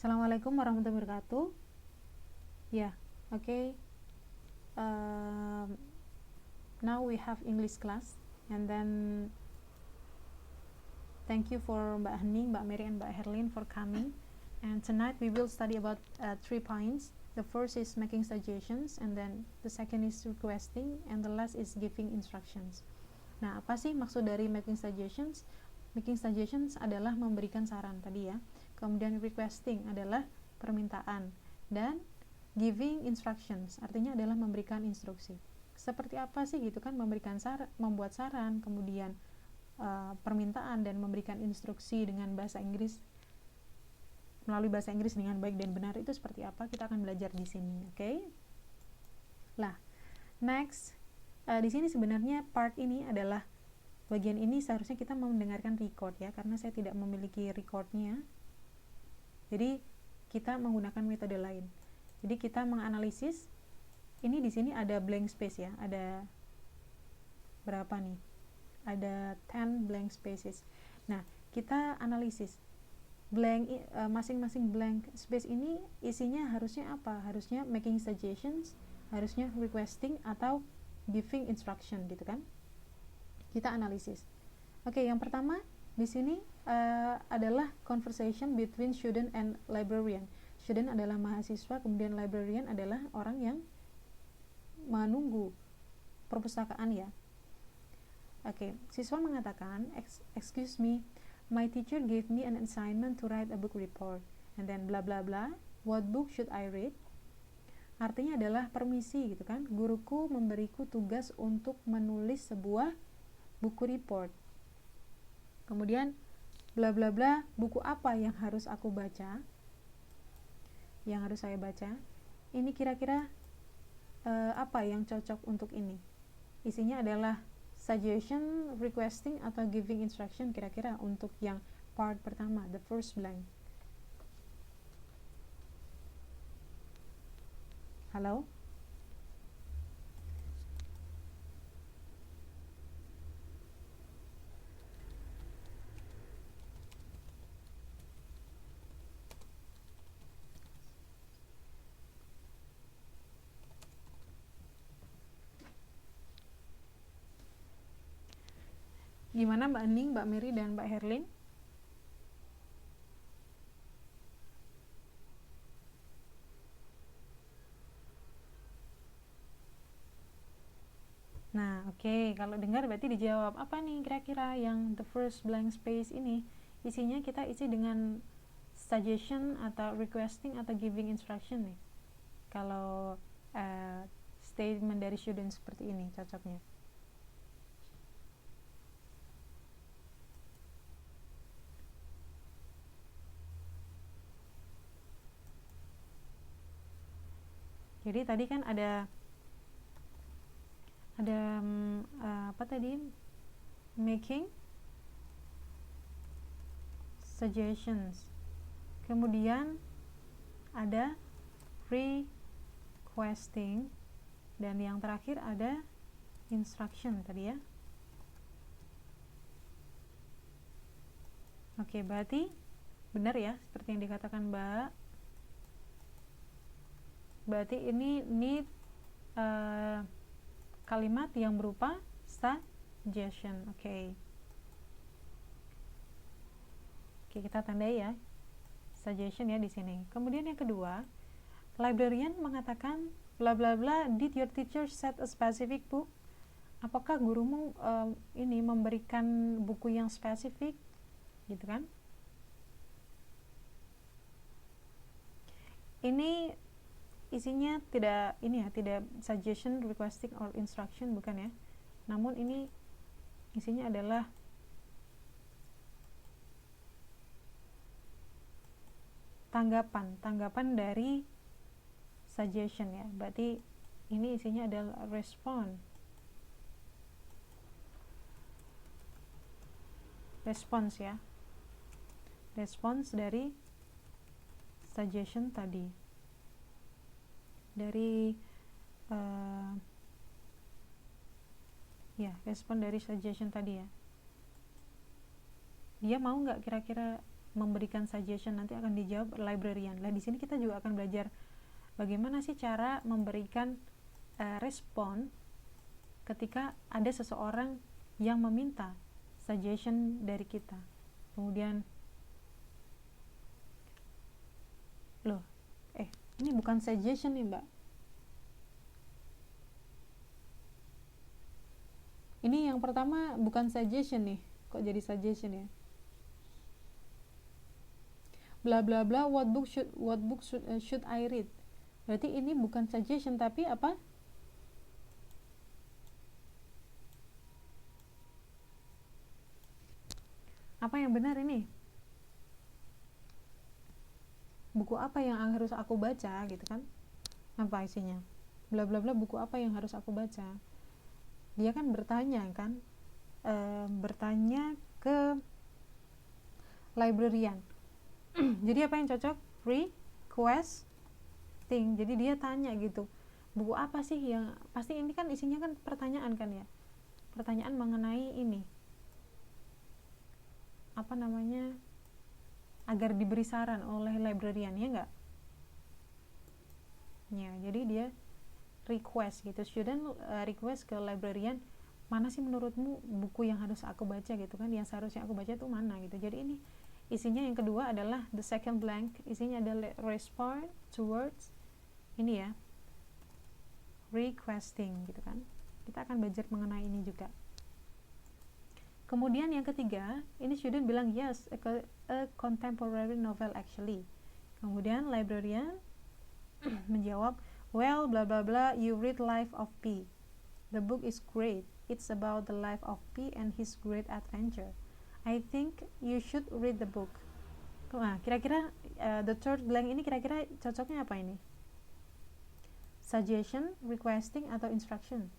Assalamualaikum warahmatullahi wabarakatuh. Yeah, okay. Now we have English class, and then thank you for Mbak Hening, Mbak Mary, and Mbak Herlin for coming. And tonight we will study about 3 points. The first is making suggestions, and then the second is requesting, and the last is giving instructions. Nah, apa sih maksud dari making suggestions? Making suggestions adalah memberikan saran tadi ya. Kemudian requesting adalah permintaan, dan giving instructions artinya adalah memberikan instruksi. Seperti apa sih gitu kan, memberikan membuat saran, kemudian permintaan dan memberikan instruksi dengan bahasa Inggris, melalui bahasa Inggris dengan baik dan benar, itu seperti apa, kita akan belajar di sini, oke? Lah, next, di sini sebenarnya part ini adalah bagian ini seharusnya kita mendengarkan record ya, karena saya tidak memiliki recordnya. Jadi kita menggunakan metode lain. Jadi kita menganalisis. Ini di sini ada blank space ya. Ada berapa nih? Ada 10 blank spaces. Nah, kita analisis. Masing-masing blank space ini isinya harusnya apa? Harusnya making suggestions, harusnya requesting, atau giving instruction gitu kan? Kita analisis. Oke, yang pertama di sini adalah conversation between student and librarian. Student adalah mahasiswa, kemudian librarian adalah orang yang menunggu perpustakaan ya. Oke, siswa mengatakan, excuse me, my teacher gave me an assignment to write a book report, and then bla bla bla, what book should I read? Artinya adalah permisi gitu kan, guruku memberiku tugas untuk menulis sebuah buku report. Kemudian bla bla bla, buku apa yang harus aku baca? Yang harus saya baca? Ini kira-kira apa yang cocok untuk ini? Isinya adalah suggestion, requesting, atau giving instruction kira-kira untuk yang part pertama, the first blank. Halo? Gimana Mbak Ning, Mbak Mary, dan Mbak Herlin? Nah, oke. Kalau dengar berarti dijawab. Apa nih kira-kira yang the first blank space ini? Isinya kita isi dengan suggestion atau requesting atau giving instruction nih. Kalau statement dari student seperti ini cocoknya. Jadi tadi kan ada apa tadi, making suggestions, kemudian ada requesting, dan yang terakhir ada instruction tadi ya. Oke, berarti benar ya seperti yang dikatakan Mbak. Berarti ini kalimat yang berupa suggestion. Oke, kita tandai ya suggestion ya di sini. Kemudian yang kedua, librarian mengatakan bla bla bla, did your teacher set a specific book? Apakah gurumu ini memberikan buku yang spesifik gitu kan? Ini isinya tidak ini ya, tidak suggestion, requesting, or instruction, bukan ya. Namun ini isinya adalah tanggapan dari suggestion ya. Berarti ini isinya adalah respons ya. Respons dari suggestion tadi. Dari respon dari suggestion tadi ya. Dia mau nggak kira-kira memberikan suggestion nanti akan dijawab librarian. Lah di sini kita juga akan belajar bagaimana sih cara memberikan respon ketika ada seseorang yang meminta suggestion dari kita. Kemudian ini bukan suggestion nih Mbak. Ini yang pertama bukan suggestion nih. Kok jadi suggestion ya? Bla bla bla, what book should I read? Berarti ini bukan suggestion tapi apa? Apa yang benar ini? Buku apa yang harus aku baca gitu kan? Apa isinya? Bla bla bla, buku apa yang harus aku baca? Dia kan bertanya kan? Bertanya ke librarian. Jadi apa yang cocok? Requesting. Jadi dia tanya gitu, buku apa sih yang pasti ini kan isinya kan pertanyaan kan ya? Pertanyaan mengenai ini. Apa namanya? Agar diberi saran oleh librarian, ya enggak? Ya, jadi dia request gitu. Student request ke librarian, mana sih menurutmu buku yang harus aku baca gitu kan? Yang seharusnya aku baca itu mana gitu. Jadi ini isinya yang kedua adalah the second blank, isinya adalah respond towards ini ya, requesting gitu kan. Kita akan belajar mengenai ini juga. Kemudian yang ketiga, ini student bilang yes, a contemporary novel actually. Kemudian librarian menjawab, well blah blah blah, you read Life of Pi. The book is great. It's about the life of Pi and his great adventure. I think you should read the book. Nah, kira-kira the third blank ini kira-kira cocoknya apa ini? Suggestion, requesting, atau instruction?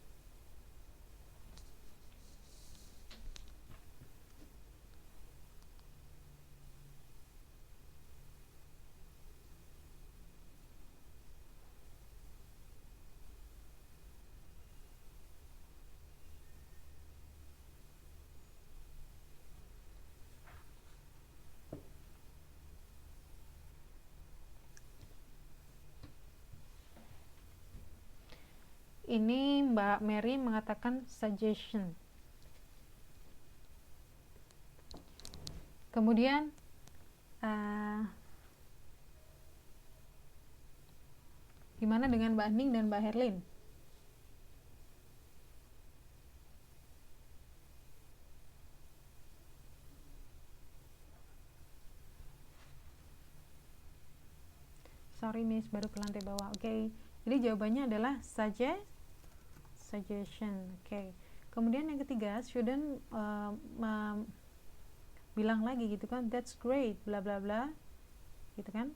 Ini Mbak Mary mengatakan suggestion. Kemudian gimana dengan Mbak Ning dan Mbak Herlin? Sorry Miss, baru ke lantai bawah. Oke. Jadi jawabannya adalah suggestion. Oke. Kemudian yang ketiga, student bilang lagi gitu kan, that's great, bla bla bla, gitu kan.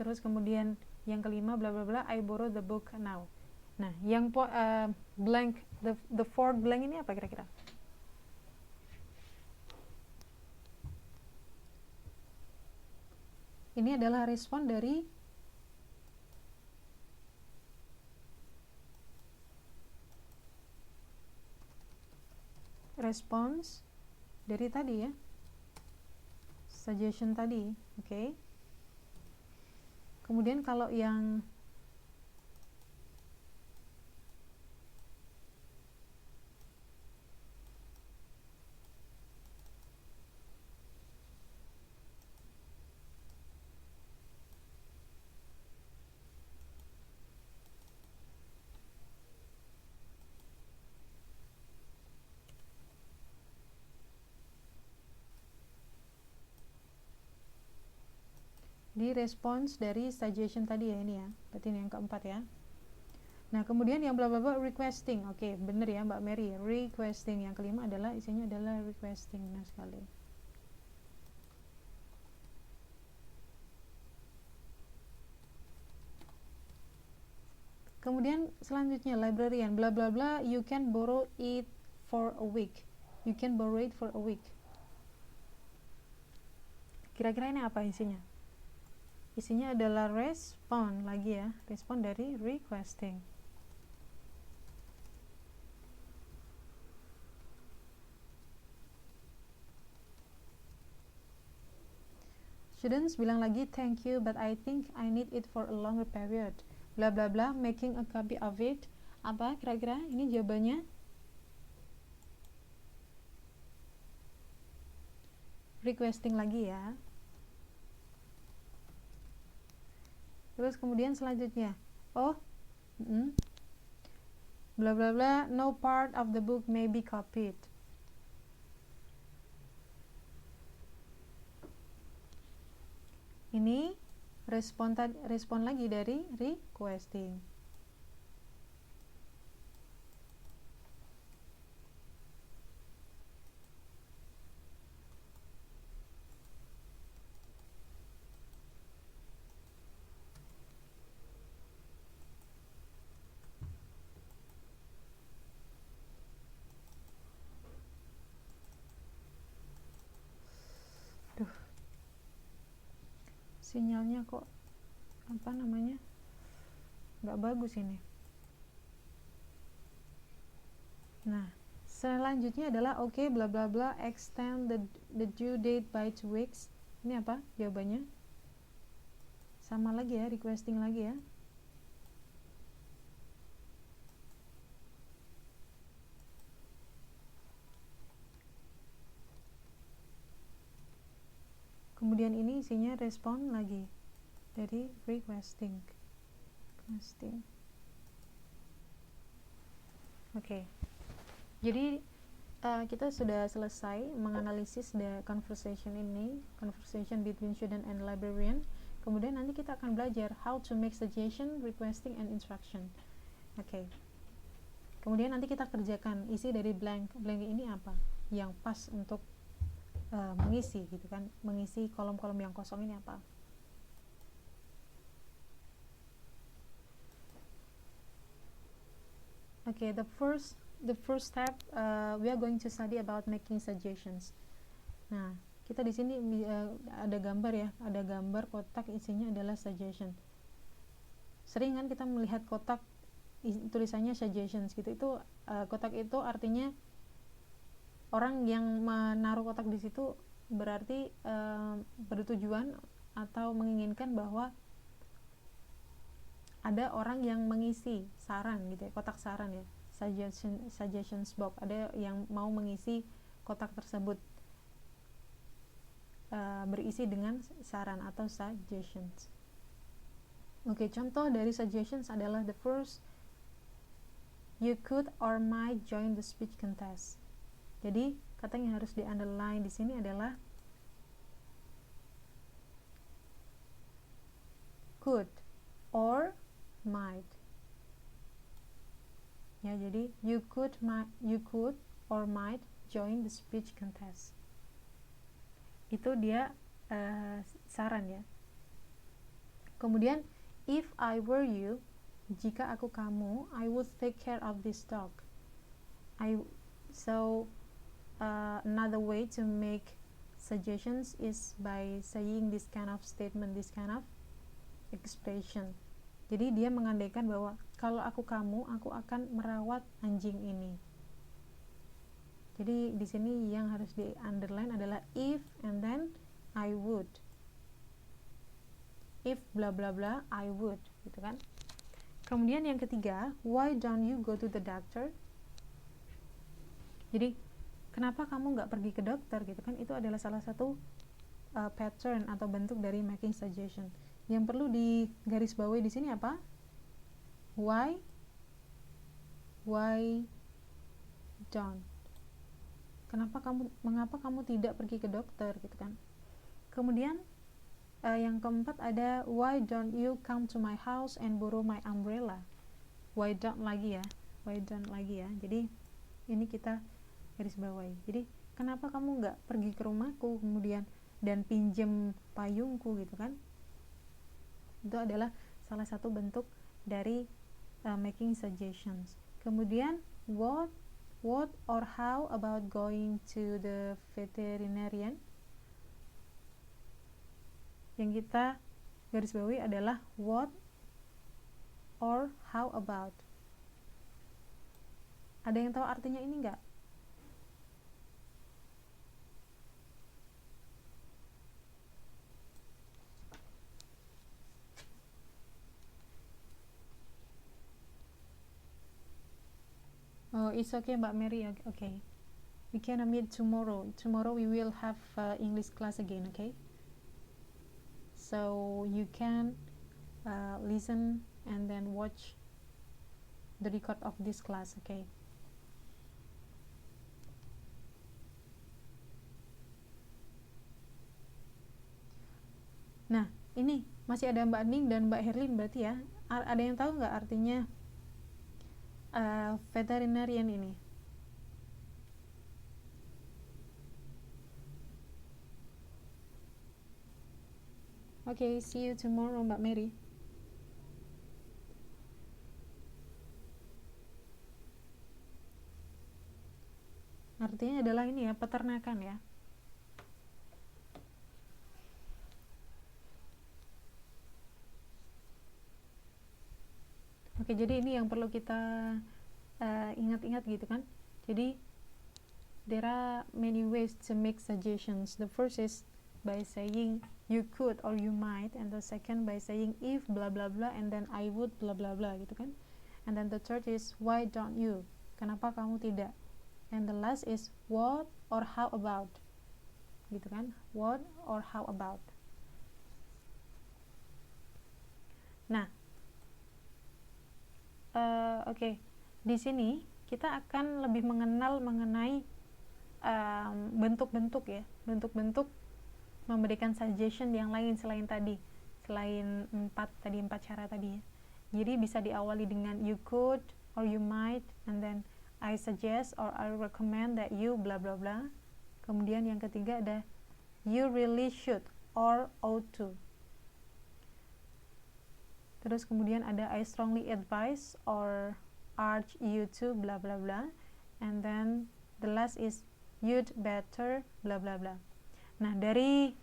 Terus kemudian yang kelima, bla bla bla, I borrow the book now. Nah, yang blank, the fourth blank ini apa kira-kira? Ini adalah respon dari response dari tadi ya, suggestion tadi, oke. Kemudian kalau yang di response dari suggestion tadi ya, ini ya, berarti ini yang keempat ya. Nah kemudian yang bla bla bla requesting, oke, bener ya Mbak Mary, requesting. Yang kelima adalah isinya adalah requesting. Nah sekali. Kemudian selanjutnya librarian, bla bla bla, you can borrow it for a week. You can borrow it for a week. Kira-kira ini apa isinya? Isinya adalah respon lagi ya, respon dari requesting. Students bilang lagi, thank you, but I think I need it for a longer period. Bla bla bla, making a copy of it. Apa kira-kira? Ini jawabannya. Requesting lagi ya. Terus kemudian selanjutnya, oh, bla bla bla, no part of the book may be copied. Ini respon lagi dari requesting. Sinyalnya kok nggak bagus ini. Nah, selanjutnya adalah oke, bla bla bla, extend the due date by 2 weeks. Ini apa jawabannya? Sama lagi ya, requesting lagi ya. Kemudian ini isinya respon lagi dari requesting. Oke. Jadi kita sudah selesai menganalisis the conversation ini, conversation between student and librarian. Kemudian nanti kita akan belajar how to make suggestion, requesting, and instruction. Oke. Kemudian nanti kita kerjakan isi dari blank ini apa yang pas untuk mengisi gitu kan, mengisi kolom-kolom yang kosong ini apa. Okay, the first step we are going to study about making suggestions. Nah, kita di sini ada gambar ya, ada gambar kotak isinya adalah suggestion. Sering kan kita melihat kotak tulisannya suggestions gitu, itu kotak itu artinya orang yang menaruh kotak di situ berarti bertujuan atau menginginkan bahwa ada orang yang mengisi saran gitu ya, kotak saran ya, suggestions box, ada yang mau mengisi kotak tersebut berisi dengan saran atau suggestions. Oke, contoh dari suggestions adalah the first, you could or might join the speech contest. Jadi kata yang harus di underline di sini adalah could or might. Ya, jadi you could or might join the speech contest. Itu dia saran ya. Kemudian if I were you, jika aku kamu, I would take care of this dog. Another way to make suggestions is by saying this kind of statement, this kind of expression. Jadi dia mengandaikan bahwa kalau aku kamu, aku akan merawat anjing ini. Jadi di sini yang harus di underline adalah if and then I would. If bla bla bla, I would, gitu kan. Kemudian yang ketiga, why don't you go to the doctor? Jadi kenapa kamu nggak pergi ke dokter gitu kan, itu adalah salah satu pattern atau bentuk dari making suggestion. Yang perlu digarisbawahi di sini apa? Why don't? Mengapa kamu tidak pergi ke dokter gitu kan? Kemudian yang keempat ada why don't you come to my house and borrow my umbrella? Why don't lagi ya? Jadi ini kita garis bawahi. Jadi kenapa kamu nggak pergi ke rumahku kemudian dan pinjem payungku gitu kan? Itu adalah salah satu bentuk dari making suggestions. Kemudian what or how about going to the veterinarian? Yang kita garis bawahi adalah what or how about. Ada yang tahu artinya ini enggak? it's okay Mbak Mary. Okay, we can meet tomorrow. Tomorrow we will have English class again. Okay, so you can listen and then watch the record of this class. Okay. Nah, ini masih ada Mbak Ning dan Mbak Herlin berarti ya. Ada yang tahu nggak artinya veterinarian ini? Okay, see you tomorrow Mbak Mary. Artinya adalah ini ya, peternakan ya. Oke, jadi ini yang perlu kita ingat-ingat gitu kan. Jadi there are many ways to make suggestions. The first is by saying you could or you might, and the second by saying if blah blah blah and then I would blah blah blah gitu kan. And then the third is why don't you? Kenapa kamu tidak? And the last is what or how about? Gitu kan. What or how about? Nah, oke. Di sini kita akan lebih mengenal mengenai bentuk-bentuk ya, bentuk-bentuk memberikan suggestion yang lain selain empat cara tadi ya. Jadi bisa diawali dengan you could or you might, and then I suggest or I recommend that you bla bla bla. Kemudian yang ketiga ada you really should or ought to. Terus kemudian ada I strongly advise or urge you to bla bla bla. And then the last is you'd better bla bla bla. Nah, dari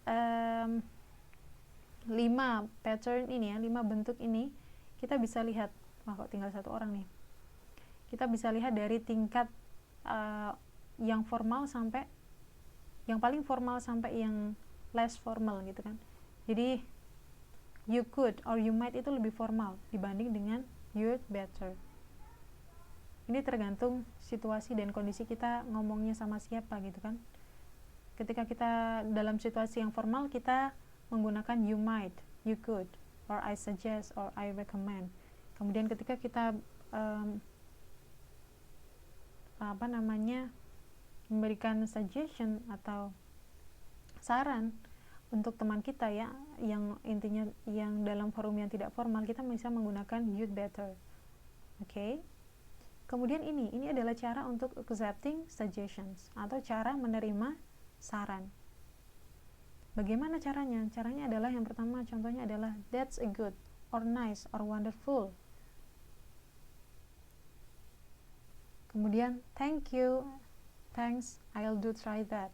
5 pattern ini ya, 5 bentuk ini kita bisa lihat, wah kok tinggal 1 orang nih. Kita bisa lihat dari tingkat yang formal sampai yang paling formal sampai yang less formal gitu kan. Jadi you could or you might itu lebih formal dibanding dengan you'd better. Ini tergantung situasi dan kondisi kita ngomongnya sama siapa gitu kan. Ketika kita dalam situasi yang formal, kita menggunakan you might, you could, or I suggest, or I recommend. Kemudian ketika kita memberikan suggestion atau saran untuk teman kita ya, yang intinya yang dalam forum yang tidak formal, kita bisa menggunakan you'd better. Oke. Kemudian ini adalah cara untuk accepting suggestions atau cara menerima saran. Bagaimana caranya? Caranya adalah yang pertama, contohnya adalah that's a good or nice or wonderful. Kemudian thank you, thanks, I'll do try that.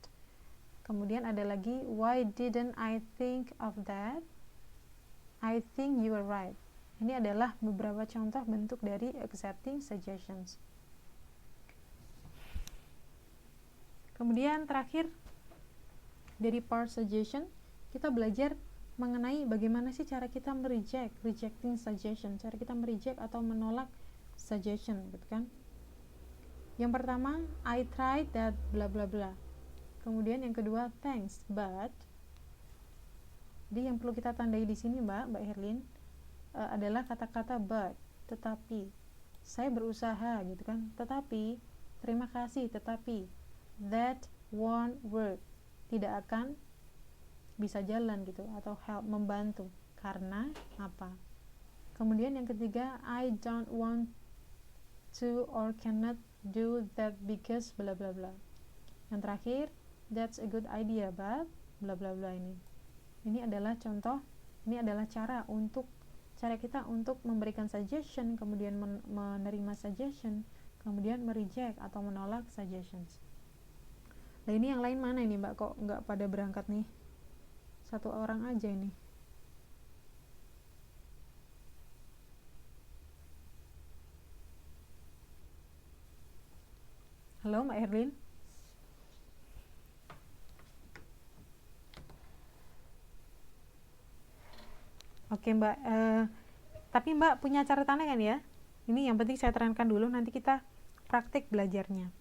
Kemudian ada lagi why didn't I think of that? I think you are right. Ini adalah beberapa contoh bentuk dari accepting suggestions. Kemudian terakhir dari part suggestion, kita belajar mengenai bagaimana sih cara kita rejecting suggestion, cara kita mereject atau menolak suggestion, gitu kan? Yang pertama, I tried that bla bla bla. Kemudian yang kedua, thanks but. Jadi yang perlu kita tandai di sini Mbak Herlin adalah kata-kata but, tetapi. Saya berusaha gitu kan, tetapi, terima kasih, tetapi that won't work, tidak akan bisa jalan gitu, atau help, membantu, karena apa. Kemudian yang ketiga, I don't want to or cannot do that because bla bla bla. Yang terakhir, that's a good idea but bla bla bla. Ini adalah contoh, ini adalah cara kita untuk memberikan suggestion, kemudian menerima suggestion, kemudian mereject atau menolak suggestions. Nah ini yang lain mana ini Mbak, kok nggak pada berangkat nih? 1 orang aja ini. Halo Mbak Herlin. Oke Mbak, tapi Mbak punya catatannya kan ya? Ini yang penting saya terangkan dulu, nanti kita praktik belajarnya.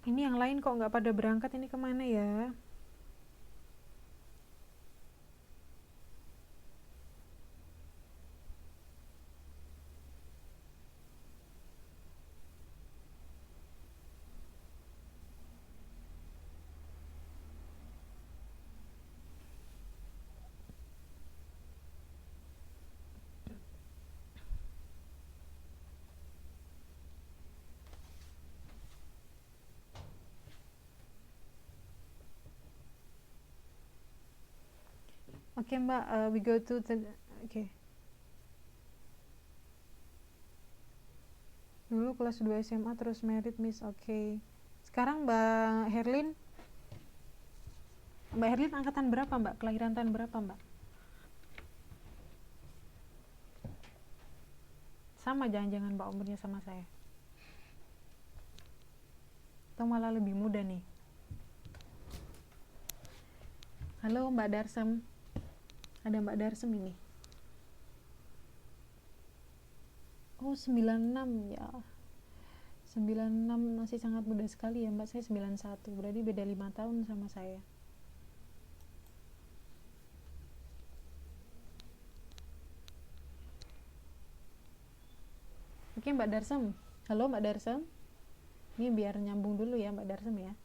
Ini yang lain kok nggak pada berangkat, ini kemana ya? Oke, Mbak, we go to the dulu kelas 2 SMA terus merit Miss. Sekarang Mbak Herlin angkatan berapa, Mbak? Kelahiran tahun berapa, Mbak? Sama jangan-jangan Mbak umurnya sama saya, atau malah lebih muda nih? Halo Mbak Darsem, ada Mbak Darsem ini. Oh, 96 ya. 96 masih sangat muda sekali ya Mbak. Saya 91, berarti beda 5 tahun sama saya. Oke Mbak Darsem. Halo Mbak Darsem. Ini biar nyambung dulu ya Mbak Darsem ya.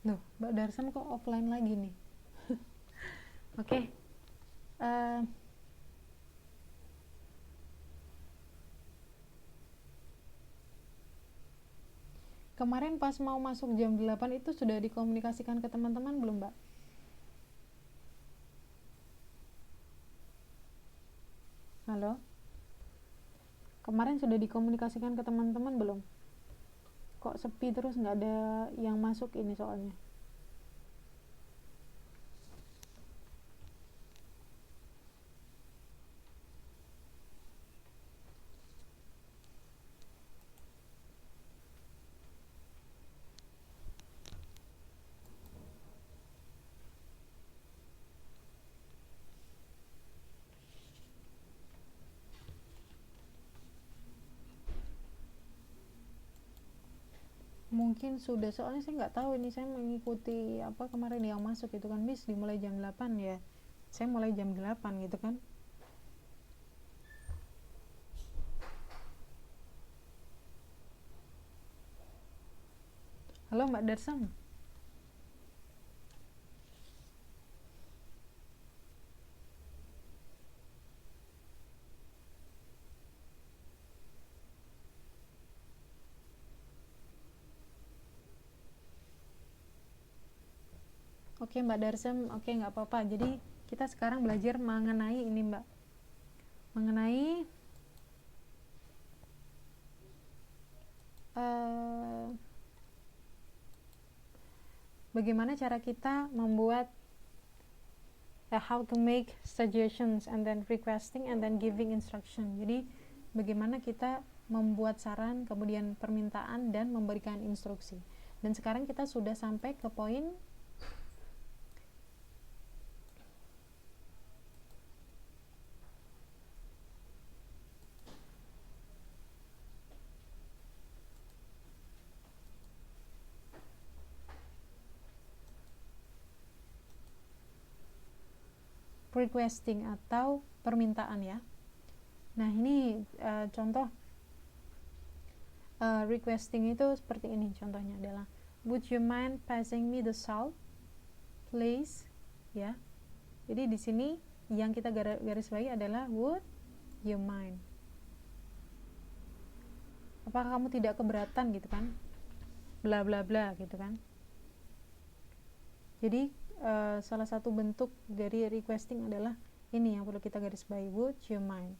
Loh, Mbak Darsem kok offline lagi nih? Oke. Kemarin pas mau masuk jam 8 itu sudah dikomunikasikan ke teman-teman belum, Mbak? Halo? Kemarin sudah dikomunikasikan ke teman-teman belum? Kok sepi terus, nggak ada yang masuk ini soalnya. Mungkin sudah, soalnya saya nggak tahu ini, saya mengikuti apa kemarin yang masuk itu kan, Miss dimulai jam 8 ya. Saya mulai jam 8 gitu kan. Halo Mbak Darsem. Oke Mbak Darsem, oke nggak apa-apa. Jadi kita sekarang belajar mengenai ini Mbak, mengenai bagaimana cara kita membuat how to make suggestions and then requesting and then giving instruction. Jadi bagaimana kita membuat saran, kemudian permintaan dan memberikan instruksi. Dan sekarang kita sudah sampai ke poin requesting atau permintaan ya. Nah ini contoh requesting itu seperti ini. Contohnya adalah, would you mind passing me the salt please, ya. Jadi di sini yang kita garis bawahi adalah would you mind. Apakah kamu tidak keberatan gitu kan? bla bla bla gitu kan. Jadi salah satu bentuk dari requesting adalah ini yang perlu kita garis bawahi, would you mind.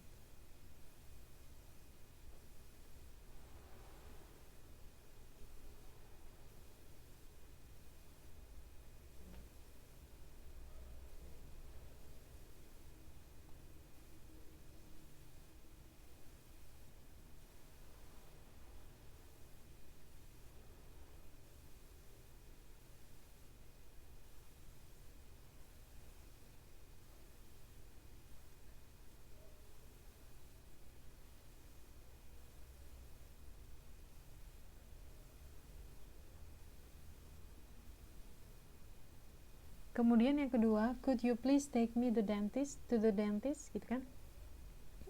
Kemudian yang kedua, could you please take me to the dentist gitu kan.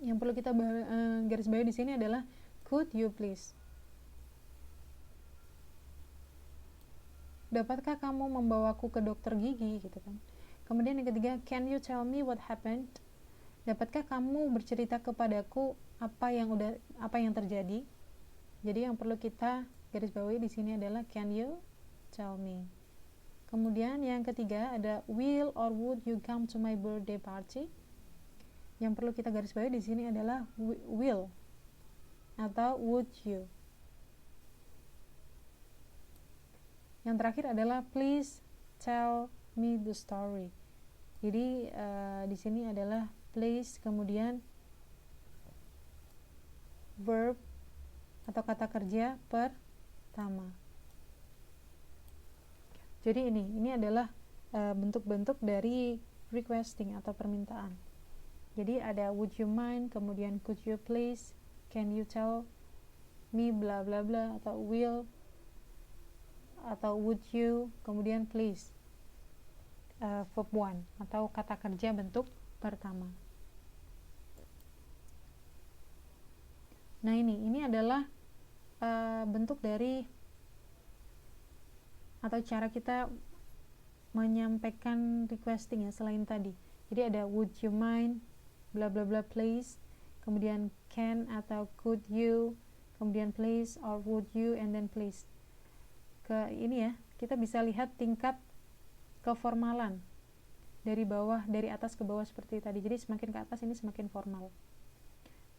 Yang perlu kita garis bawahi di sini adalah could you please. Dapatkah kamu membawaku ke dokter gigi gitu kan. Kemudian yang ketiga, can you tell me what happened. Dapatkah kamu bercerita kepadaku apa yang terjadi. Jadi yang perlu kita garis bawahi di sini adalah can you tell me. Kemudian yang ketiga ada will or would you come to my birthday party. Yang perlu kita garis bawahi di sini adalah will atau would you. Yang terakhir adalah please tell me the story. Jadi di sini adalah please kemudian verb atau kata kerja pertama. Jadi ini adalah bentuk-bentuk dari requesting atau permintaan. Jadi ada would you mind, kemudian could you please, can you tell me bla bla bla, atau will, atau would you, kemudian please, verb one atau kata kerja bentuk pertama. Nah ini adalah bentuk dari atau cara kita menyampaikan requesting ya selain tadi. Jadi ada would you mind, bla bla bla please, kemudian can atau could you, kemudian please or would you, and then please. Ini ya, kita bisa lihat tingkat keformalan dari atas ke bawah seperti tadi. Jadi semakin ke atas ini semakin formal.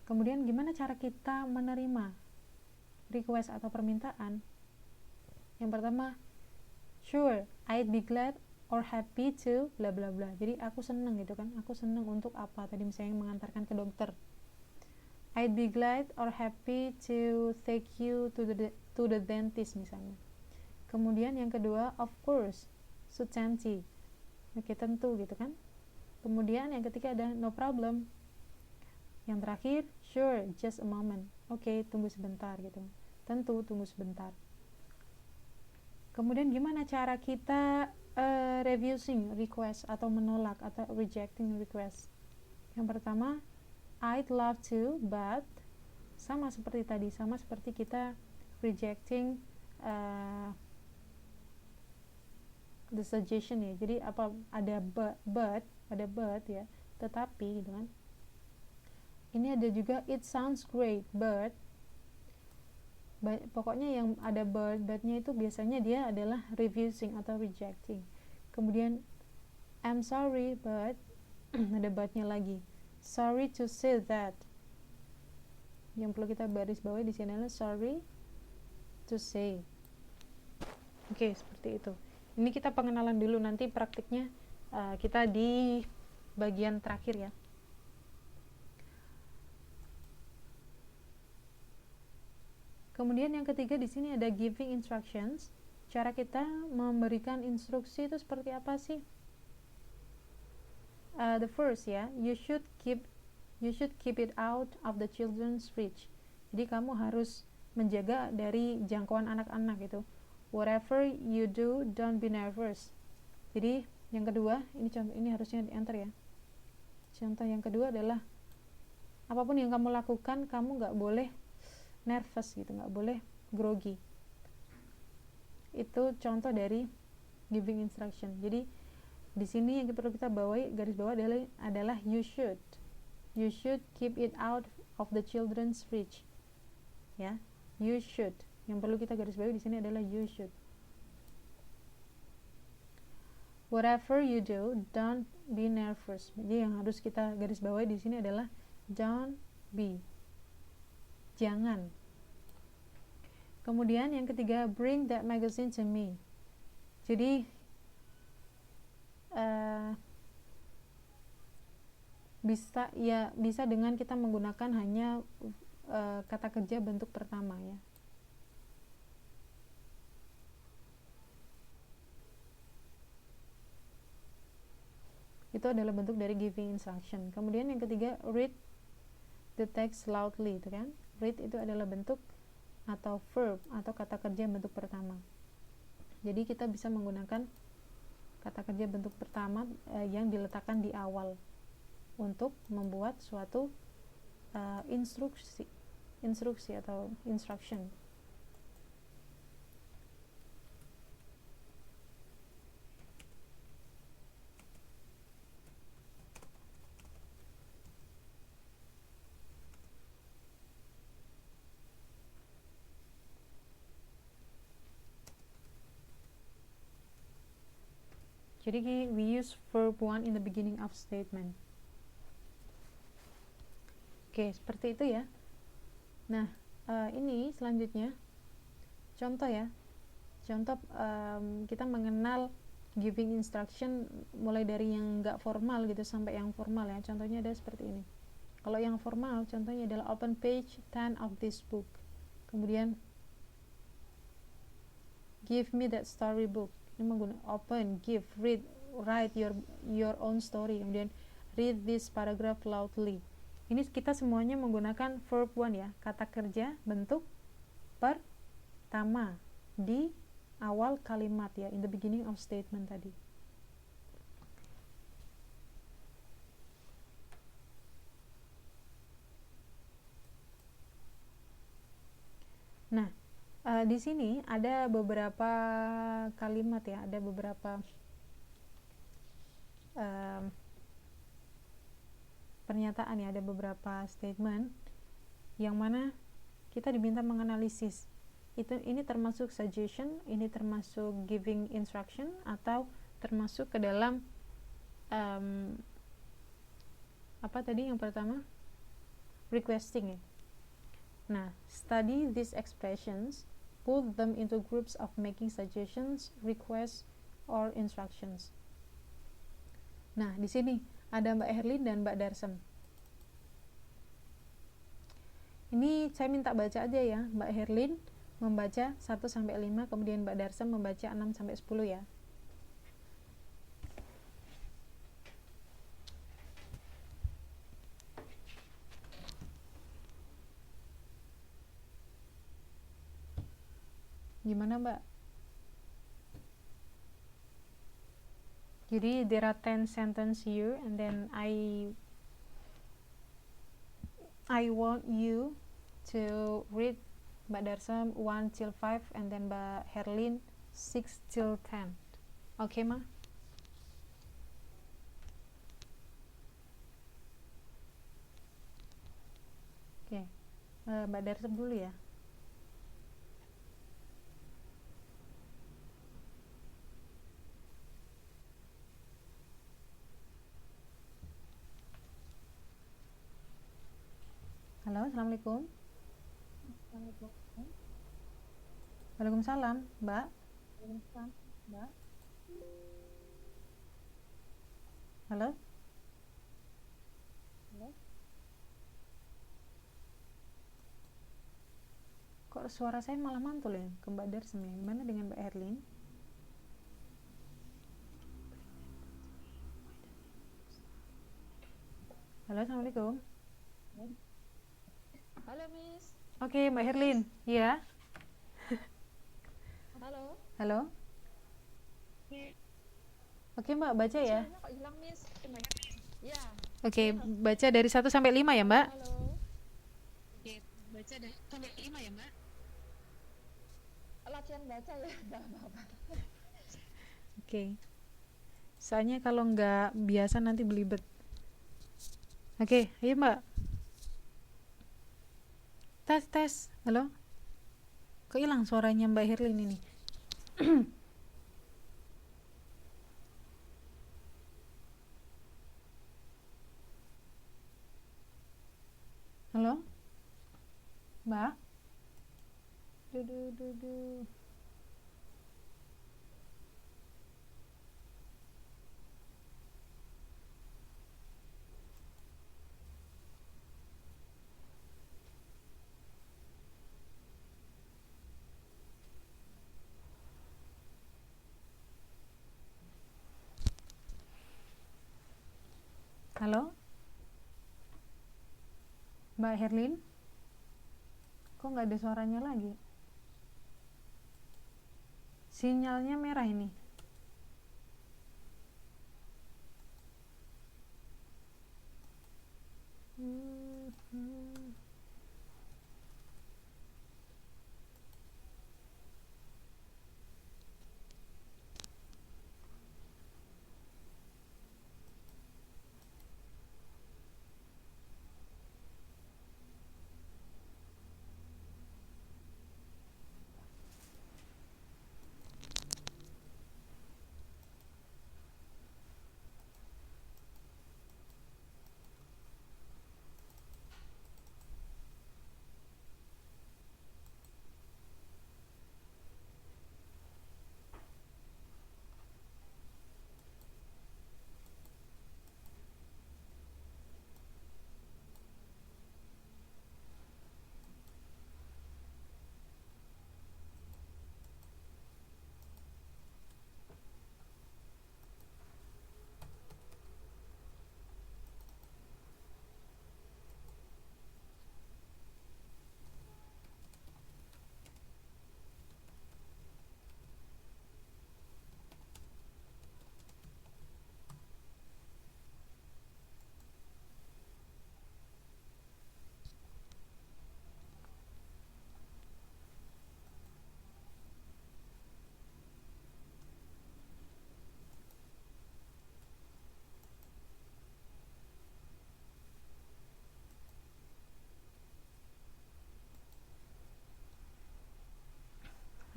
Kemudian gimana cara kita menerima request atau permintaan? Yang pertama, sure, I'd be glad or happy to bla bla bla. Jadi aku senang gitu kan. Aku senang untuk apa? Tadi misalnya mengantarkan ke dokter. I'd be glad or happy to take you to the dentist misalnya. Kemudian yang kedua, of course, certainty. Oke, tentu gitu kan. Kemudian yang ketiga ada no problem. Yang terakhir, sure, just a moment. Oke, tunggu sebentar gitu. Tentu, tunggu sebentar. Kemudian gimana cara kita refusing request atau menolak atau rejecting request? Yang pertama, I'd love to, but sama seperti tadi, sama seperti kita rejecting the suggestion ya. Jadi ada but ya, tetapi gitu kan. Ini ada juga it sounds great, but pokoknya yang ada but-nya itu biasanya dia adalah refusing atau rejecting. Kemudian I'm sorry but ada but-nya lagi. Sorry to say that. Yang perlu kita baris bawahi di sini adalah sorry to say. Oke, seperti itu. Ini kita pengenalan dulu, nanti praktiknya kita di bagian terakhir ya. Kemudian yang ketiga di sini ada giving instructions. Cara kita memberikan instruksi itu seperti apa sih? The first ya, you should keep it out of the children's reach. Jadi kamu harus menjaga dari jangkauan anak-anak gitu. Whatever you do, don't be nervous. Jadi yang kedua, ini harusnya di enter ya. Contoh yang kedua adalah apapun yang kamu lakukan, kamu nggak boleh nervous gitu, nggak boleh grogi. Itu contoh dari giving instruction. Jadi di sini yang perlu kita garis bawah adalah you should keep it out of the children's reach ya, you should. Yang perlu kita garis bawahi di sini adalah you should. Whatever you do, don't be nervous. Jadi yang harus kita garis bawahi di sini adalah don't be. Jangan. Kemudian yang ketiga, bring that magazine to me. Jadi bisa dengan kita menggunakan hanya kata kerja bentuk pertama ya. Itu adalah bentuk dari giving instruction. Kemudian yang ketiga, read the text loudly, itu kan? Read itu adalah bentuk atau verb atau kata kerja bentuk pertama. Jadi kita bisa menggunakan kata kerja bentuk pertama yang diletakkan di awal untuk membuat suatu instruksi atau instruction. Jadi we use verb 1 in the beginning of statement. Oke, seperti itu ya. Nah, ini selanjutnya contoh ya. Contoh kita mengenal giving instruction mulai dari yang nggak formal gitu sampai yang formal ya. Contohnya ada seperti ini. Kalau yang formal contohnya adalah open page 10 of this book. Kemudian give me that storybook. Ini menggunakan open, give, read, write your own story. Kemudian read this paragraph loudly. Ini kita semuanya menggunakan verb 1 ya, kata kerja bentuk pertama di awal kalimat ya, in the beginning of statement tadi. Nah, di sini ada beberapa kalimat ya, ada beberapa pernyataan ya, ada beberapa statement yang mana kita diminta menganalisis. Ini termasuk suggestion, ini termasuk giving instruction, atau termasuk ke dalam apa tadi yang pertama? Requesting ya. Nah, study these expressions, put them into groups of making suggestions, requests, or instructions. Nah, di sini ada Mbak Herlin dan Mbak Darsem. Ini saya minta baca aja ya. Mbak Herlin membaca 1-5, kemudian Mbak Darsem membaca 6-10 ya. Gimana Mbak? Jadi there are 10 sentences here, and then I want you to read Mbak Darsem 1-5, and then Mbak Herlin 6-10. Oke, Ma? Oke. Mbak Darsem dulu ya. Halo, Assalamualaikum. Waalaikumsalam, Mbak. Halo. Kok suara saya malah mantul ya ke Mbak Darsem ya? Gimana dengan Mbak Herlin? Halo, Assalamualaikum. Halo, Miss. Oke, Mbak Herlin. Iya. Halo. Halo. Oke, Mbak, baca ya. Suaranya kok hilang, Miss? Ya. Oke, baca dari 1-5 ya, Mbak. Halo. Oke, baca dari 1-5 ya, Mbak. Latihan baca ya, enggak apa-apa. Oke. Soalnya kalau nggak biasa nanti belibet. Oke, ayo Mbak. Tes. Halo? Kok hilang suaranya Mbak Herlin ini? Halo? Mbak? Duh. Halo? Mbak Herlin? Kok nggak ada suaranya lagi? Sinyalnya merah ini.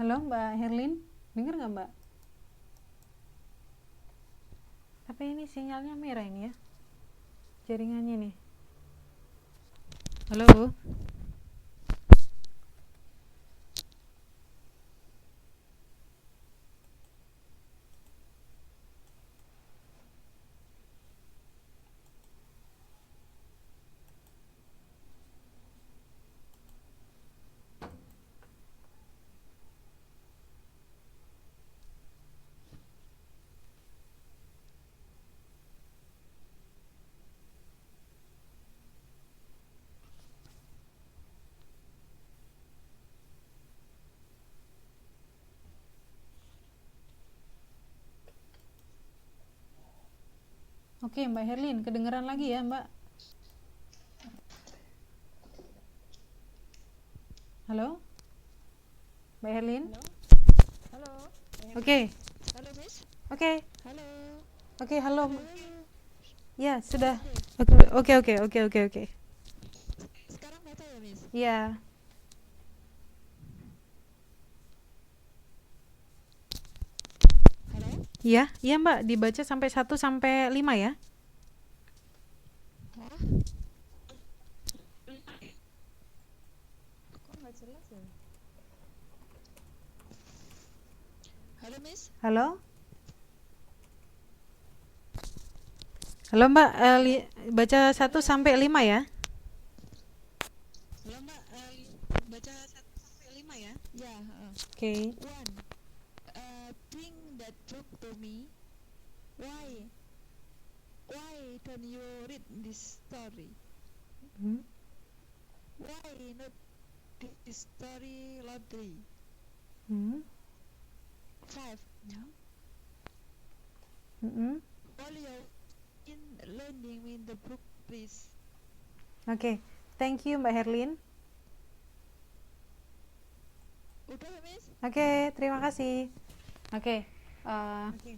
Halo Mbak Herlin, dengar nggak Mbak? Tapi ini sinyalnya merah ini ya, jaringannya nih. Halo? Oke Mbak Herlin, kedengeran lagi ya Mbak? Halo? Mbak Herlin? Halo. Oke. Halo, Miss. Oke. Halo. Oke, halo. Halo. Ya, sudah. Oke. Oke. Sekarang better ya, Miss? Ya. Halo. Iya Mbak, dibaca sampai 1 sampai 5 ya. Hah? Kok nggak jelas ya? Halo, Miss. Halo? Halo Mbak, baca 1 sampai 5 ya. Halo, Mbak. Baca 1 sampai 5 ya? Ya. Oke. 1. Bring that book to me. Why? Why don't you read this story? Hmm. Why not this story loudly? 5. While you're in learning in the book, please. Oke. Thank you Mbak Herlin. Udah ya, Miss? Oke, terima kasih. Oke. Oke.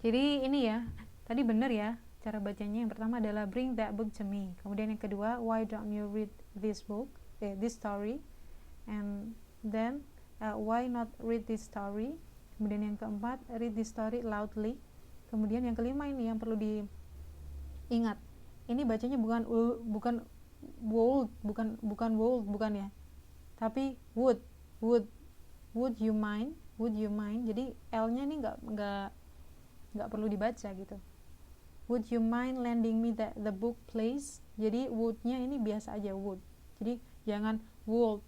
Jadi ini ya, tadi benar ya cara bacanya. Yang pertama adalah bring that book to me. Kemudian yang kedua, why don't you read this book, this story. And then why not read this story. Kemudian yang keempat, read this story loudly. Kemudian yang kelima ini yang perlu diingat, ini bacanya bukan would, bukan ya, tapi would you mind. Jadi L-nya ini nggak perlu dibaca gitu. Would you mind lending me the book please. Jadi would-nya ini biasa aja, would. Jadi jangan would,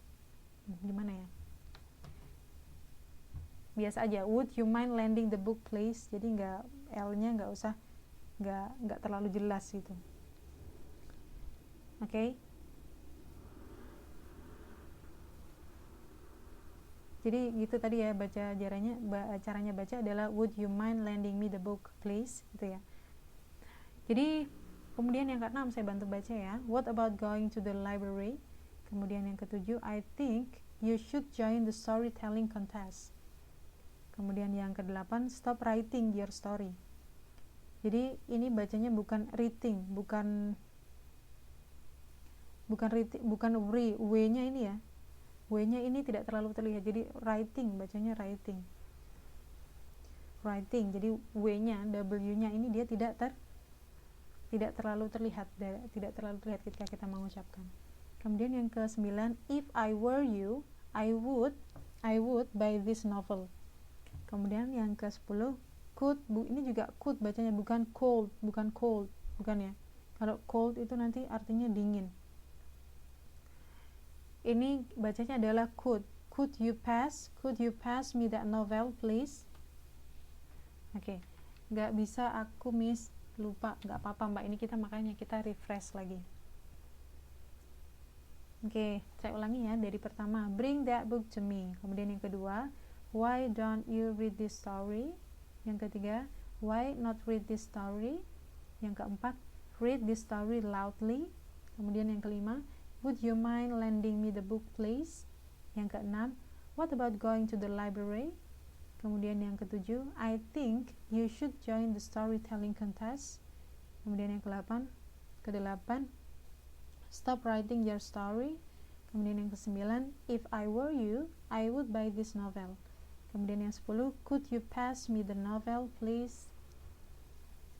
gimana ya, biasa aja, would you mind lending the book please. Jadi L-nya nggak terlalu jelas gitu. Oke. Jadi gitu tadi ya, caranya baca adalah would you mind lending me the book please gitu ya. Jadi kemudian yang keenam saya bantu baca ya. What about going to the library? Kemudian yang ketujuh, I think you should join the storytelling contest. Kemudian yang kedelapan, stop writing your story. Jadi ini bacanya bukan reading, bukan read, W-nya ini ya. W-nya ini tidak terlalu terlihat. Jadi writing, bacanya writing. Jadi W-nya, W-nya ini dia tidak terlalu terlihat ketika kita mengucapkan. Kemudian yang ke-9, if I were you, I would buy this novel. Kemudian yang ke-10, could, ini juga could bacanya, bukan cold, bukan ya. Kalau cold itu nanti artinya dingin. Ini bacanya adalah could you pass me that novel please. Oke. Nggak bisa aku miss, lupa, nggak apa-apa mbak, ini makanya kita refresh lagi. Oke, saya ulangi ya. Dari pertama, bring that book to me. Kemudian yang kedua, why don't you read this story. Yang ketiga, why not read this story. Yang keempat, read this story loudly. Kemudian yang kelima, would you mind lending me the book please. Yang keenam, what about going to the library. Kemudian yang ketujuh, I think you should join the storytelling contest. Kemudian yang kedelapan, stop writing your story. Kemudian yang ke-9, if I were you, I would buy this novel. Kemudian yang 10, could you pass me the novel please.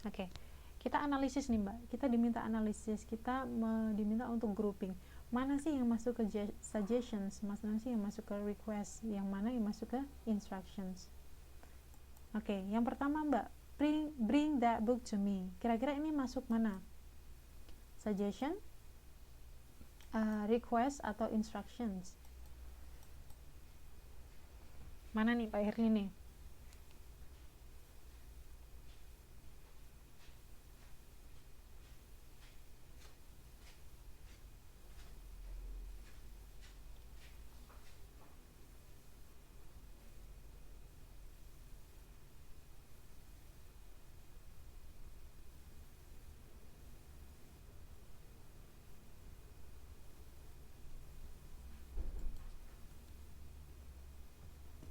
Oke, kita analisis nih mbak, kita diminta analisis, diminta untuk grouping. Mana sih yang masuk ke suggestions, mana sih yang masuk ke request, yang mana yang masuk ke instructions. Oke, yang pertama mbak, bring that book to me. Kira-kira ini masuk mana? Suggestion, request, atau instructions? Mana nih Pak Herlin nih?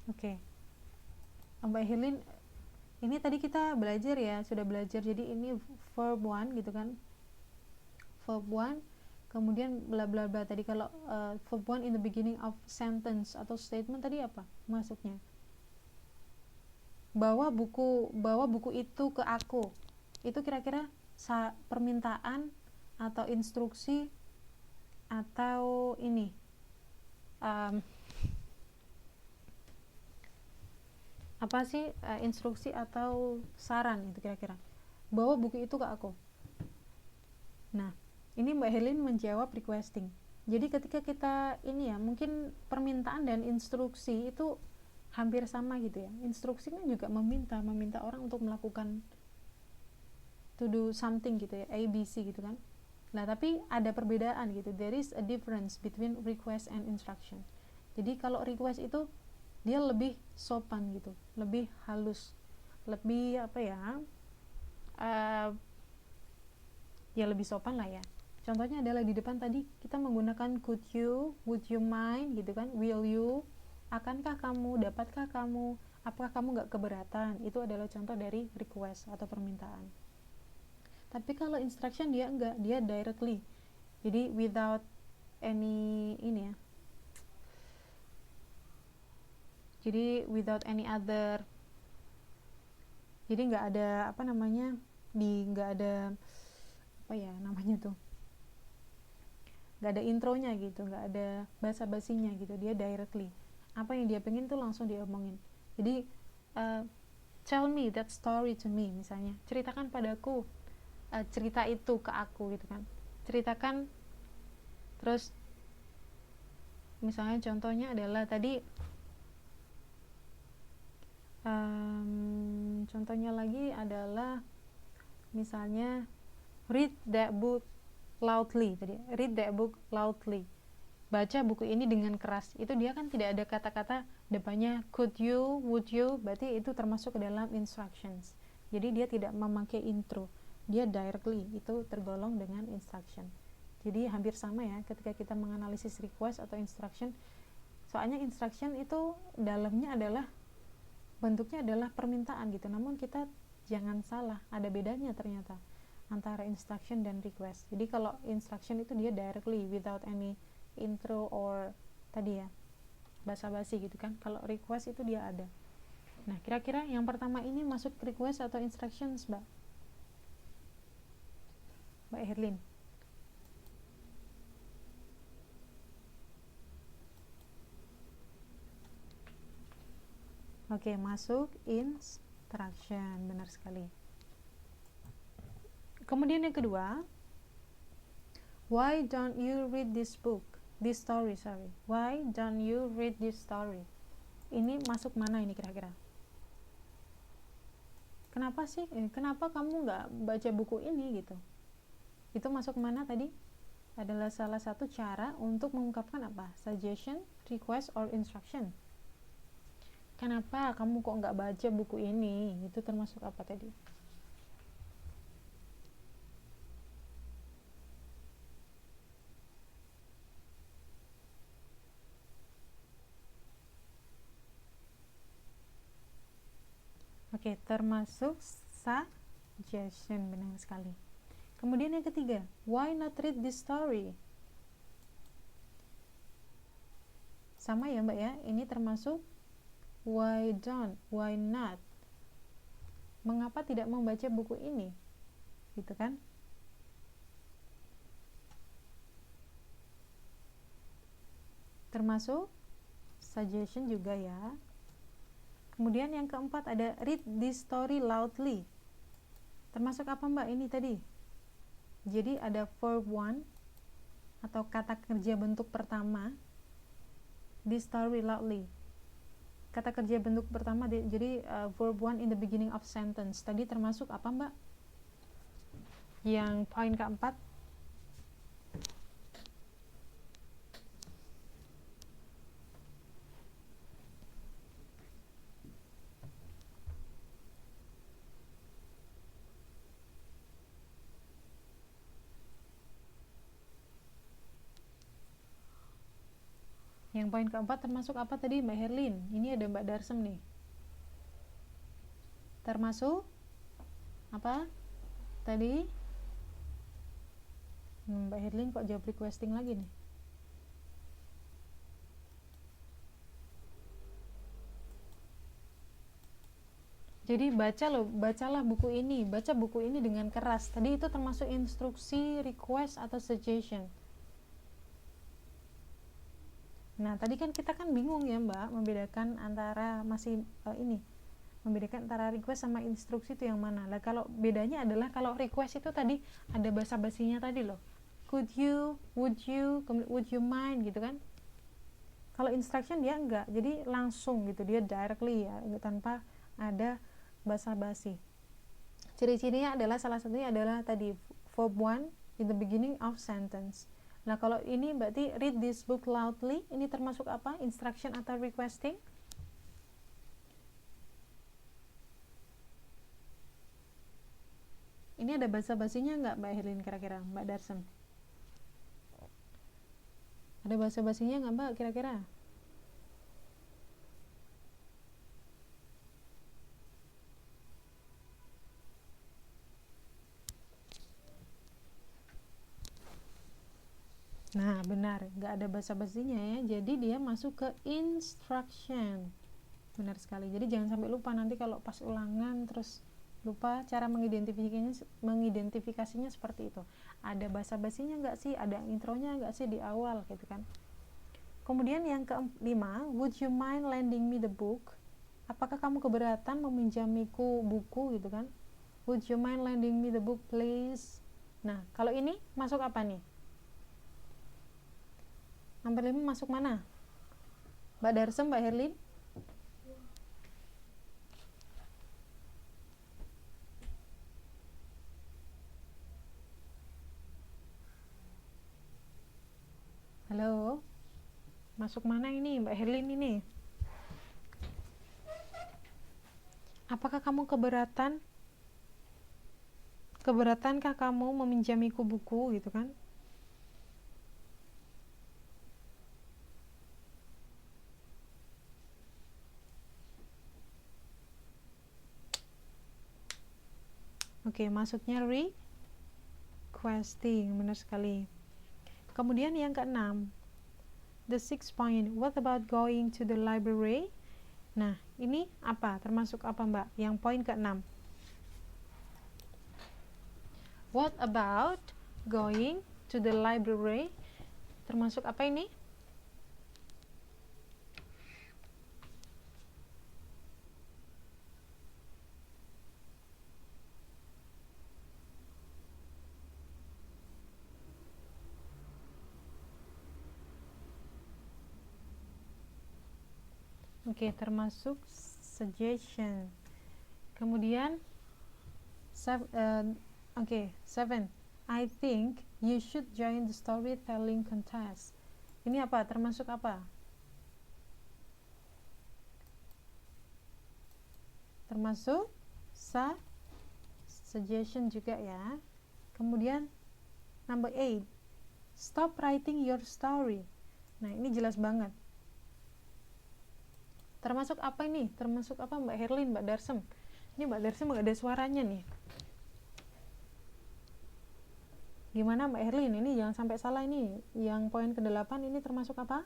Oke. Mbak Herlin, ini tadi kita belajar ya, sudah belajar. Jadi ini verb 1 gitu kan. Verb 1, kemudian bla bla bla. Tadi kalau verb 1 in the beginning of sentence atau statement tadi apa masuknya? Bawa buku itu ke aku. Itu kira-kira permintaan atau instruksi atau ini apa sih, instruksi atau saran itu kira-kira, bawa buku itu ke aku. Nah, ini Mbak Herlin menjawab requesting. Jadi ketika kita ini ya, mungkin permintaan dan instruksi itu hampir sama gitu ya. Instruksi kan juga meminta orang untuk melakukan to do something gitu ya, ABC gitu kan. Nah, tapi ada perbedaan gitu. There is a difference between request and instruction. Jadi kalau request itu dia lebih sopan gitu, lebih halus, lebih apa ya, ya lebih sopan lah ya. Contohnya adalah di depan tadi kita menggunakan could you, would you mind gitu kan, will you, akankah kamu, dapatkah kamu, apakah kamu nggak keberatan. Itu adalah contoh dari request atau permintaan. Tapi kalau instruction dia enggak, dia directly, jadi without any ini ya, Jadi without any other, jadi nggak ada nggak ada nggak ada intronya gitu, nggak ada basa-basinya gitu, dia directly apa yang dia pengen tuh langsung dia omongin. Jadi tell me that story to me, misalnya ceritakan padaku cerita itu ke aku gitu kan, ceritakan. Terus misalnya contohnya adalah tadi contohnya lagi adalah misalnya read that book loudly, tadi read that book loudly, baca buku ini dengan keras. Itu dia kan tidak ada kata-kata depannya could you, would you, berarti itu termasuk ke dalam instructions. Jadi dia tidak memakai intro, dia directly, itu tergolong dengan instruction. Jadi hampir sama ya ketika kita menganalisis request atau instruction. Soalnya instruction itu dalamnya adalah bentuknya adalah permintaan gitu, namun kita jangan salah, ada bedanya ternyata antara instruction dan request. Jadi kalau instruction itu dia directly without any intro or tadi ya basa-basi gitu kan. Kalau request itu dia ada. Nah, kira-kira yang pertama ini masuk request atau instructions, Mbak Herlin? Oke, masuk instruction, benar sekali. Kemudian yang kedua, why don't you read this book? This story, sorry. Why don't you read this story? Ini masuk mana ini kira-kira? Kenapa sih? Kenapa kamu nggak baca buku ini gitu? Itu masuk mana tadi? Adalah salah satu cara untuk mengungkapkan apa? Suggestion, request, or instruction. Kenapa kamu kok nggak baca buku ini? Itu termasuk apa tadi? Oke, termasuk suggestion, benar sekali. Kemudian yang ketiga, why not read this story? Sama ya Mbak ya, ini termasuk why don't, why not, mengapa tidak membaca buku ini, gitu kan? Termasuk suggestion juga ya. Kemudian yang keempat ada read this story loudly. Termasuk apa Mbak ini tadi? Jadi ada verb one atau kata kerja bentuk pertama, this story loudly. Kata kerja bentuk pertama jadi verb one in the beginning of sentence. Tadi termasuk apa Mbak? Yang poin keempat. Yang poin keempat termasuk apa tadi Mbak Herlin? Ini ada Mbak Darsem nih. Termasuk apa tadi? Mbak Herlin kok jawab requesting lagi nih? Jadi bacalah buku ini, baca buku ini dengan keras. Tadi itu termasuk instruksi, request, atau suggestion. Nah, tadi kan kita kan bingung ya Mbak, membedakan antara membedakan antara request sama instruksi itu yang mana. Lah kalau bedanya adalah kalau request itu tadi ada basa-basinya tadi loh. Could you, would you mind gitu kan. Kalau instruction dia enggak, jadi langsung gitu, dia directly ya, tanpa ada basa-basi. Ciri-cirinya adalah salah satunya adalah tadi verb one in the beginning of sentence. Nah, kalau ini berarti read this book loudly, ini termasuk apa? Instruction atau requesting? Ini ada basa-basinya nggak Mbak Herlin kira-kira, Mbak Darsem? Ada basa-basinya nggak Mbak kira-kira? Nah, benar, nggak ada basa-basinya ya. Jadi dia masuk ke instruction. Benar sekali. Jadi jangan sampai lupa nanti kalau pas ulangan terus lupa cara mengidentifikasinya seperti itu. Ada basa-basinya nggak sih? Ada intronya nggak sih di awal gitu kan? Kemudian yang kelima, would you mind lending me the book? Apakah kamu keberatan meminjamiku buku gitu kan? Would you mind lending me the book please? Nah, kalau ini masuk apa nih? Nomor 5 masuk mana? Mbak Darsem, Mbak Herlin? Halo? Masuk mana ini, Mbak Herlin ini? Apakah kamu keberatankah kamu meminjamiku buku gitu kan? Oke, maksudnya requesting, benar sekali. Kemudian yang keenam, the 6th point, what about going to the library? Nah, ini apa? Termasuk apa, Mbak? Yang poin keenam. What about going to the library? Termasuk apa ini? Oke, termasuk suggestion. Kemudian 7. I think you should join the storytelling contest. Ini apa? Termasuk apa? Termasuk suggestion juga ya. Kemudian number 8, stop writing your story. Nah, ini jelas banget. Termasuk apa ini? Termasuk apa, Mbak Herlin, Mbak Darsem? Ini Mbak Darsem nggak ada suaranya nih. Gimana Mbak Herlin? Ini jangan sampai salah ini. Yang poin ke-8 ini termasuk apa?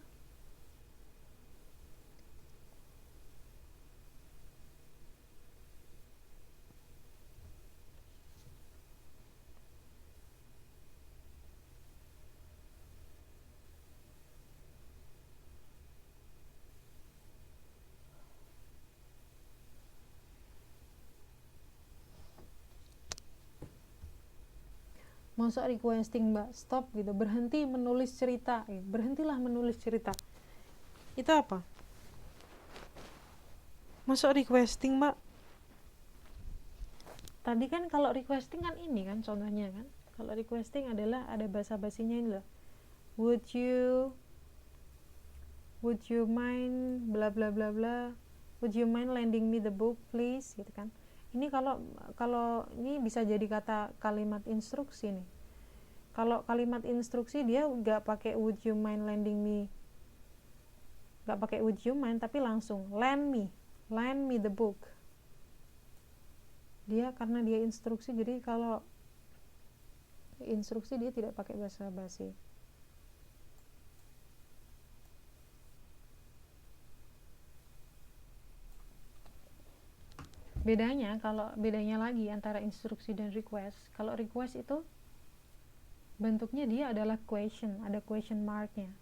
Masuk requesting, Mbak, stop gitu, berhenti menulis cerita, berhentilah menulis cerita. Itu apa? Masuk requesting, Mbak. Tadi kan kalau requesting kan ini kan contohnya kan. Kalau requesting adalah ada basa-basinya ini loh. Would you mind bla bla bla bla. Would you mind lending me the book please gitu kan. Ini kalau ini bisa jadi kalimat instruksi nih. Kalau kalimat instruksi dia nggak pakai would you mind lending me, nggak pakai would you mind, tapi langsung lend me the book. Dia karena dia instruksi, jadi kalau instruksi dia tidak pakai bahasa basi. Bedanya lagi antara instruksi dan request. Kalau request itu bentuknya dia adalah question, ada question marknya.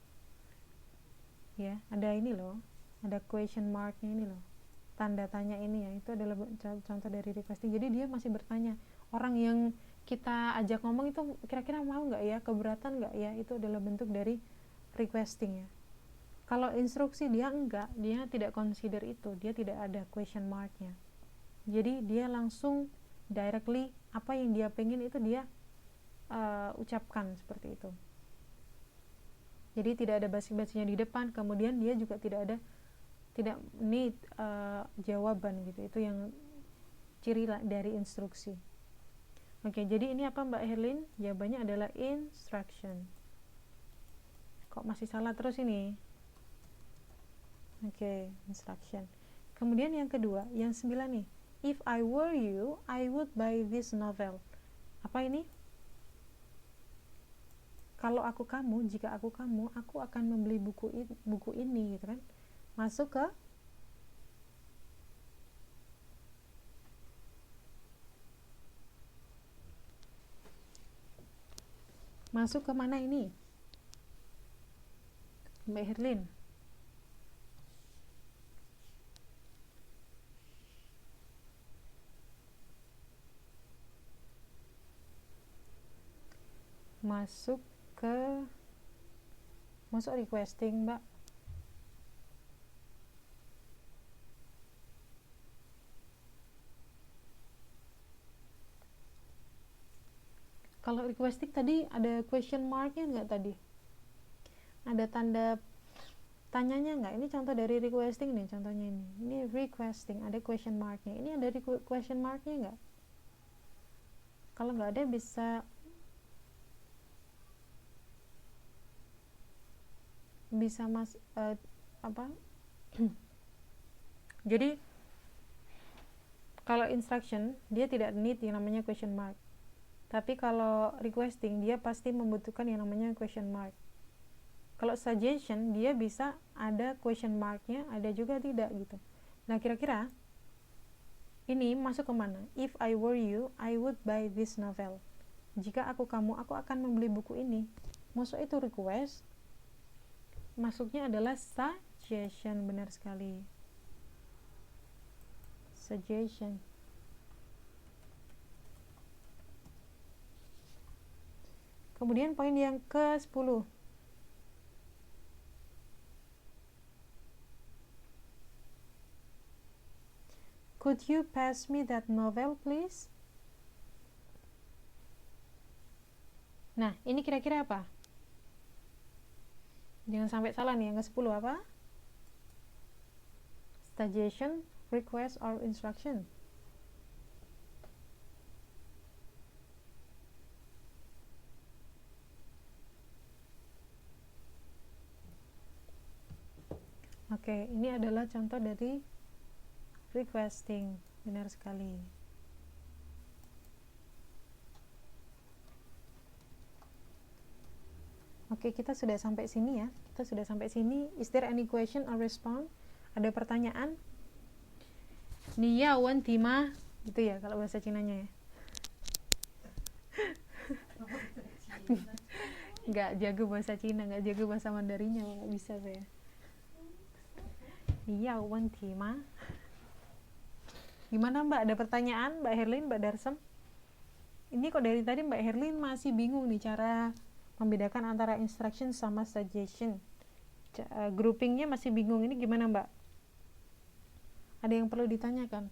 Ya, ada ini loh, ada question marknya ini loh. Tanda tanya ini ya, itu adalah contoh dari requesting. Jadi dia masih bertanya, orang yang kita ajak ngomong itu kira-kira mau nggak ya, keberatan nggak ya, itu adalah bentuk dari requesting ya. Kalau instruksi dia enggak, dia tidak consider itu, dia tidak ada question marknya. Jadi dia langsung directly apa yang dia pengen itu dia ucapkan seperti itu. Jadi tidak ada basi-basinya di depan, kemudian dia juga tidak need jawaban gitu. Itu yang ciri dari instruksi. Oke, jadi ini apa Mbak Herlin? Jawabannya adalah instruction. Kok masih salah terus ini? Oke, instruction. Kemudian yang kedua, yang 9 nih. If I were you, I would buy this novel. Apa ini? Kalau jika aku kamu, aku akan membeli buku ini gitu kan. Masuk ke Masuk ke mana ini? Mbak Herlin. Masuk requesting, Mbak. Kalau requesting tadi ada question marknya nggak tadi? Ada tanda tanyanya nggak? Ini contoh dari requesting nih, contohnya ini. Ini requesting, ada question marknya. Ini ada question marknya nggak? Kalau nggak ada bisa apa? Jadi kalau instruction dia tidak need yang namanya question mark. Tapi kalau requesting dia pasti membutuhkan yang namanya question mark. Kalau suggestion dia bisa ada question marknya, ada juga tidak gitu. Nah kira-kira ini masuk ke mana? If I were you, I would buy this novel. Jika aku kamu, aku akan membeli buku ini. Masuk itu request, masuknya adalah suggestion, benar sekali. Suggestion. Kemudian poin yang ke-10. Could you pass me that novel, please? Nah, ini kira-kira apa? Jangan sampai salah nih, yang ke-10 apa? Suggestion, request, or instruction. Oke, ini adalah contoh dari requesting, benar sekali. Oke, kita sudah sampai sini ya. Kita sudah sampai sini. Is there any question or response? Ada pertanyaan? Nia wan tima, gitu ya kalau bahasa Cinanya ya. Nggak jago bahasa Cina, nggak jago bahasa Mandarinnya, nggak bisa saya. Nia wan tima. Gimana Mbak? Ada pertanyaan Mbak Herlin, Mbak Darsem? Ini kok dari tadi Mbak Herlin masih bingung nih cara membedakan antara instruction sama suggestion. Groupingnya masih bingung, ini gimana Mbak? Ada yang perlu ditanyakan?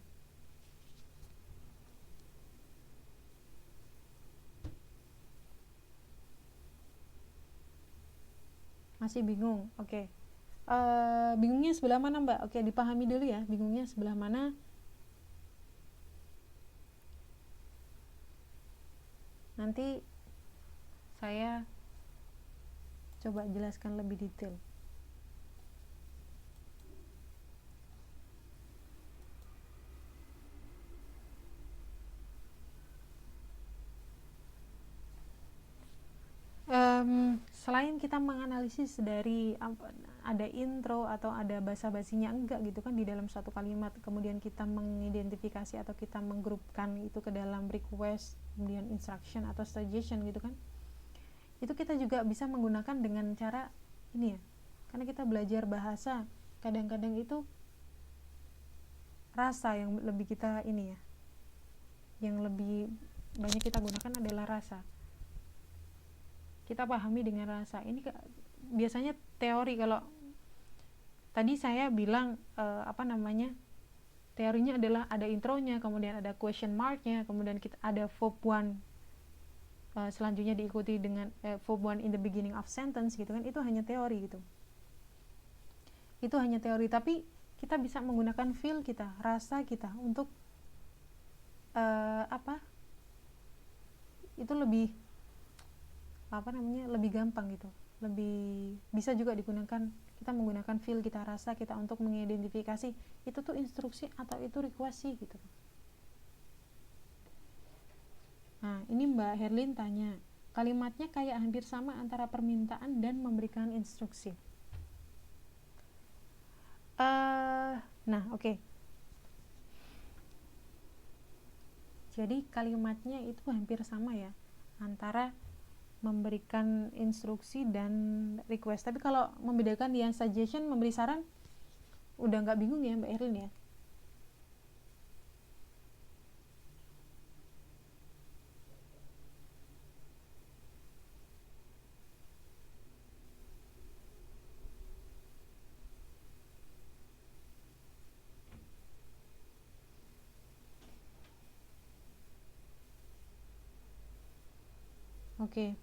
Masih bingung, oke. Bingungnya sebelah mana Mbak? Oke, dipahami dulu ya, bingungnya sebelah mana. Nanti saya coba jelaskan lebih detail. Selain kita menganalisis dari ada intro atau ada basa-basinya enggak gitu kan di dalam suatu kalimat, kemudian kita mengidentifikasi atau kita menggrupkan itu ke dalam request, kemudian instruction atau suggestion gitu kan, itu kita juga bisa menggunakan dengan cara ini ya, karena kita belajar bahasa kadang-kadang itu rasa yang lebih kita ini ya, yang lebih banyak kita gunakan adalah rasa. Kita pahami dengan rasa. Ini biasanya teori. Kalau tadi saya bilang teorinya adalah ada intronya, kemudian ada question marknya, kemudian kita ada verb one, selanjutnya diikuti dengan verb one in the beginning of sentence gitu kan. Itu hanya teori gitu. Itu hanya teori, tapi kita bisa menggunakan feel kita, rasa kita untuk itu lebih lebih gampang gitu, lebih bisa juga digunakan. Kita menggunakan feel kita, rasa kita untuk mengidentifikasi itu tuh instruksi atau itu request sih gitu. Nah ini Mbak Herlin tanya, kalimatnya kayak hampir sama antara permintaan dan memberikan instruksi. Oke. Jadi kalimatnya itu hampir sama ya, antara memberikan instruksi dan request. Tapi kalau membedakan yang suggestion, memberi saran, udah nggak bingung ya Mbak Erlin ya? Oke.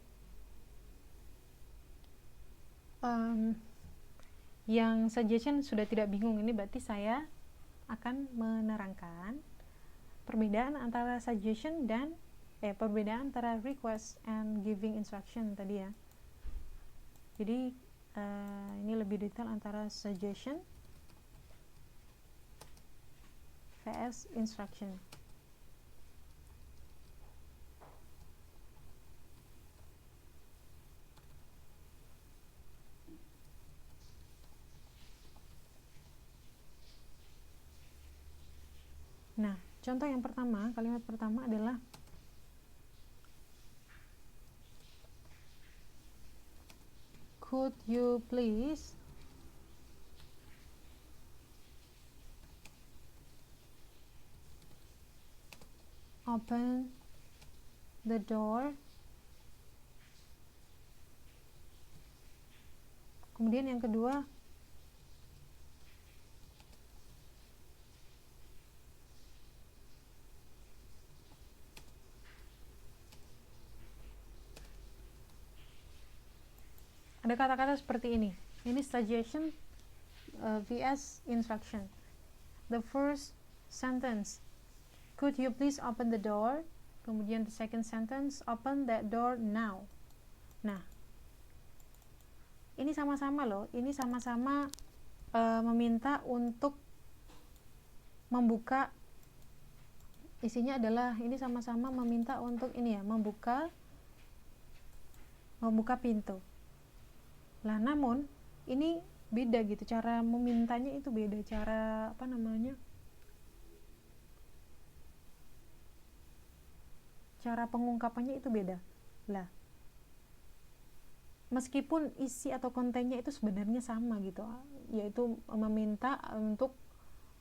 Yang suggestion sudah tidak bingung, ini berarti saya akan menerangkan perbedaan antara suggestion dan perbedaan antara request and giving instruction tadi ya. Jadi ini lebih detail antara suggestion vs instruction. Nah, contoh yang pertama, kalimat pertama adalah could you please open the door. Kemudian yang kedua, ada kata-kata seperti ini. Ini suggestion vs instruction. The first sentence, could you please open the door? Kemudian the second sentence, open that door now. Nah, ini sama-sama loh. Ini sama-sama meminta untuk membuka. Isinya adalah ini sama-sama meminta untuk ini ya, membuka pintu. Lah, namun ini beda gitu, cara memintanya itu beda, cara cara pengungkapannya itu beda. Lah, meskipun isi atau kontennya itu sebenarnya sama gitu, yaitu meminta untuk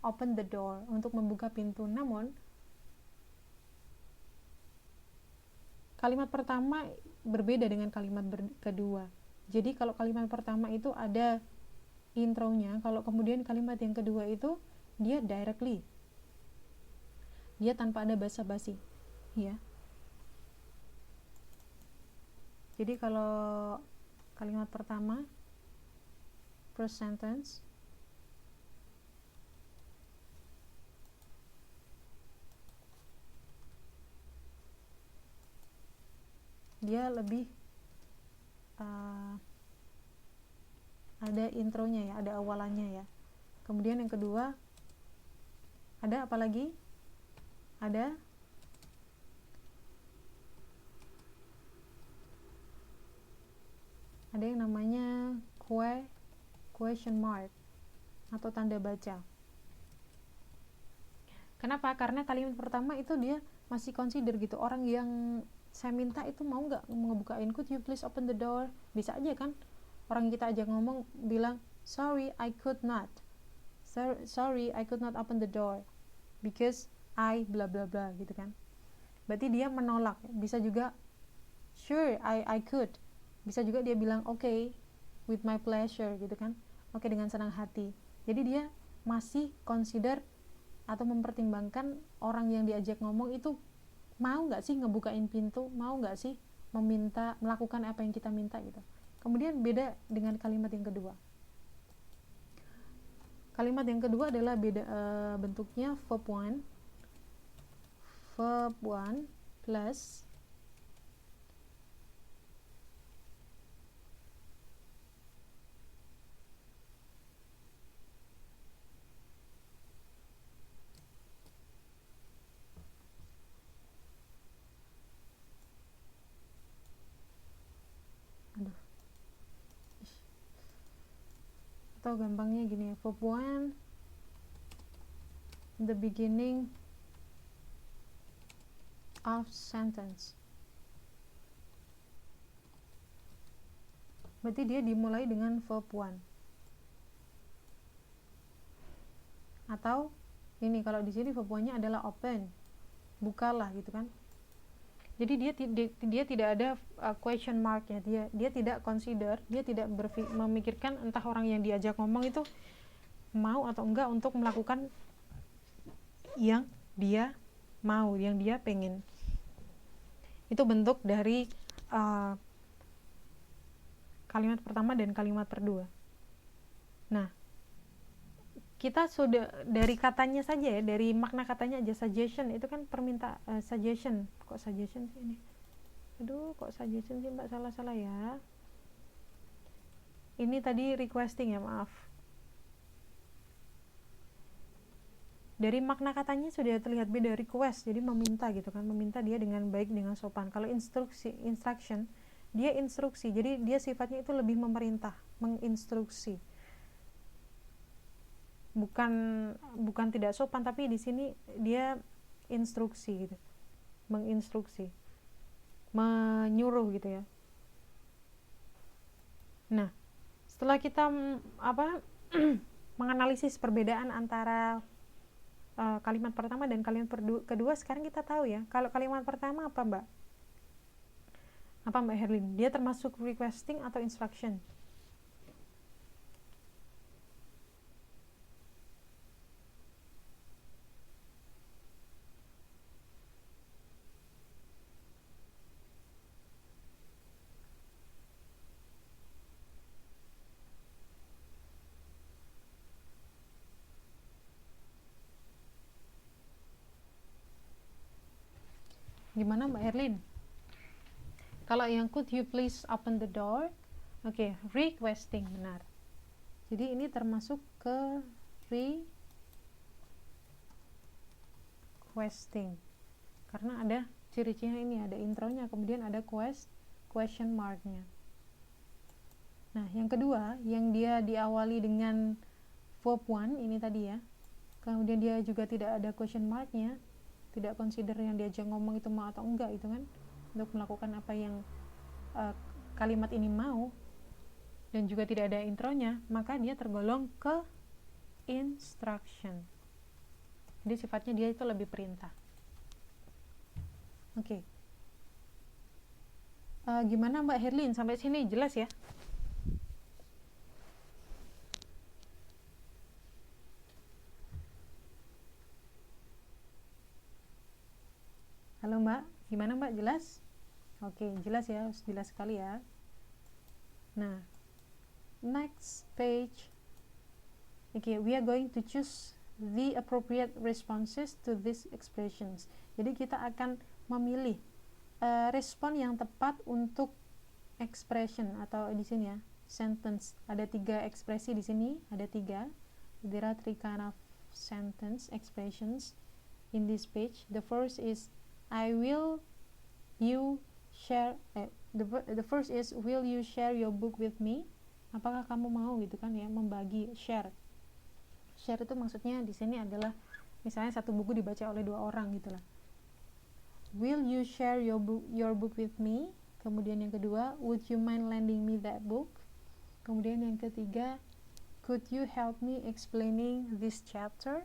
open the door, untuk membuka pintu, namun kalimat pertama berbeda dengan kalimat kedua. Jadi kalau kalimat pertama itu ada intronya, kalau kemudian kalimat yang kedua itu dia directly, dia tanpa ada basa-basi ya. Jadi kalau kalimat pertama, first sentence, dia lebih ada intronya ya, ada awalannya ya. Kemudian yang kedua, ada apa lagi? Ada yang namanya question mark atau tanda baca. Kenapa? Karena kalimat pertama itu dia masih consider gitu, orang yang saya minta itu mau nggak ngebukain, could you please open the door. Bisa aja kan orang kita ajak ngomong bilang, sorry I could not open the door because I bla bla bla gitu kan. Berarti dia menolak. Bisa juga sure I could, bisa juga dia bilang okay with my pleasure gitu kan, oke dengan senang hati. Jadi dia masih consider atau mempertimbangkan orang yang diajak ngomong itu mau nggak sih ngebukain pintu, mau nggak sih melakukan apa yang kita minta gitu. Kemudian beda dengan kalimat yang kedua. Kalimat yang kedua adalah beda bentuknya verb 1 plus atau gampangnya gini ya, verb 1 the beginning of sentence. berarti dia dimulai dengan verb one. Atau ini kalau di sini verb one-nya adalah open, bukalah gitu kan. Jadi dia tidak ada question mark-nya, dia tidak consider, dia tidak memikirkan entah orang yang diajak ngomong itu mau atau enggak untuk melakukan yang dia mau, yang dia pengen. Itu bentuk dari kalimat pertama dan kalimat kedua. Nah, kita sudah dari katanya saja ya, dari makna katanya aja, suggestion itu kan suggestion. Kok suggestion sih ini? Aduh, kok suggestion sih Mbak, salah ya. Ini tadi requesting ya, maaf. Dari makna katanya sudah terlihat beda, request, jadi meminta gitu kan, meminta dia dengan baik, dengan sopan. Kalau instruction, dia instruksi, jadi dia sifatnya itu lebih memerintah, menginstruksi. Bukan tidak sopan, tapi di sini dia instruksi gitu, menginstruksi, menyuruh gitu ya. Nah, setelah kita menganalisis perbedaan antara kalimat pertama dan kalimat kedua, sekarang kita tahu ya, kalau kalimat pertama apa Mbak Herlin, dia termasuk requesting atau instruction? Gimana Mbak Herlin? Kalau yang could you please open the door, oke, requesting, benar. Jadi ini termasuk ke requesting karena ada ciri-cirinya, ini ada intronya, kemudian ada question marknya. Nah, yang kedua, yang dia diawali dengan verb one ini tadi ya, kemudian dia juga tidak ada question marknya, tidak consider yang diajak ngomong itu mau atau enggak itu kan, untuk melakukan apa yang kalimat ini mau, dan juga tidak ada intronya, maka dia tergolong ke instruction. Jadi sifatnya dia itu lebih perintah. Oke. Gimana Mbak Herlin, sampai sini jelas ya? Halo Mbak, gimana Mbak, jelas? Oke, jelas ya, jelas sekali ya. Nah, next page. Okay, we are going to choose the appropriate responses to these expressions. Jadi kita akan memilih respon yang tepat untuk expression, atau di sini ya, sentence. Ada 3 ekspresi di sini, ada 3. There are 3 kind of sentence expressions in this page. The first is I will you share the first is will you share your book with me? Apakah kamu mau gitu kan ya, membagi, share. Share itu maksudnya di sini adalah misalnya satu buku dibaca oleh 2 orang gitu lah. Will you share your book with me? Kemudian yang kedua, would you mind lending me that book? Kemudian yang ketiga, could you help me explaining this chapter?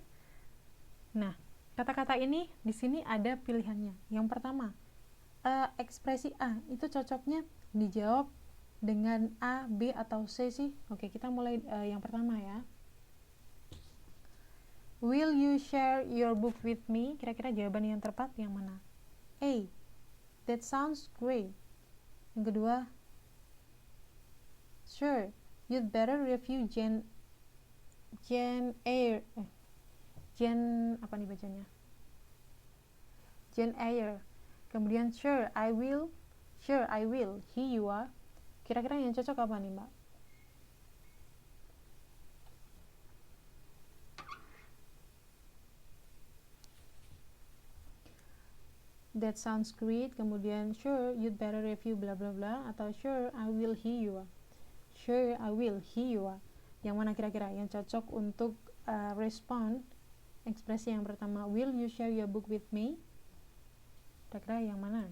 Nah, kata-kata ini di sini ada pilihannya. Yang pertama, ekspresi A itu cocoknya dijawab dengan A, B, atau C sih. Oke, kita mulai yang pertama ya. Will you share your book with me? Kira-kira jawaban yang tepat yang mana? A, that sounds great. Yang kedua, sure, you'd better review Jane Eyre. Apa nih bacanya? Jane Eyre. Kemudian sure I will, here you are. Kira-kira yang cocok apa nih Mbak? That sounds great. Kemudian sure you'd better review bla bla bla, atau sure I will, here you are. Sure I will, here you are. Yang mana kira-kira yang cocok untuk respon ekspresi yang pertama, will you share your book with me? Kira-kira yang mana?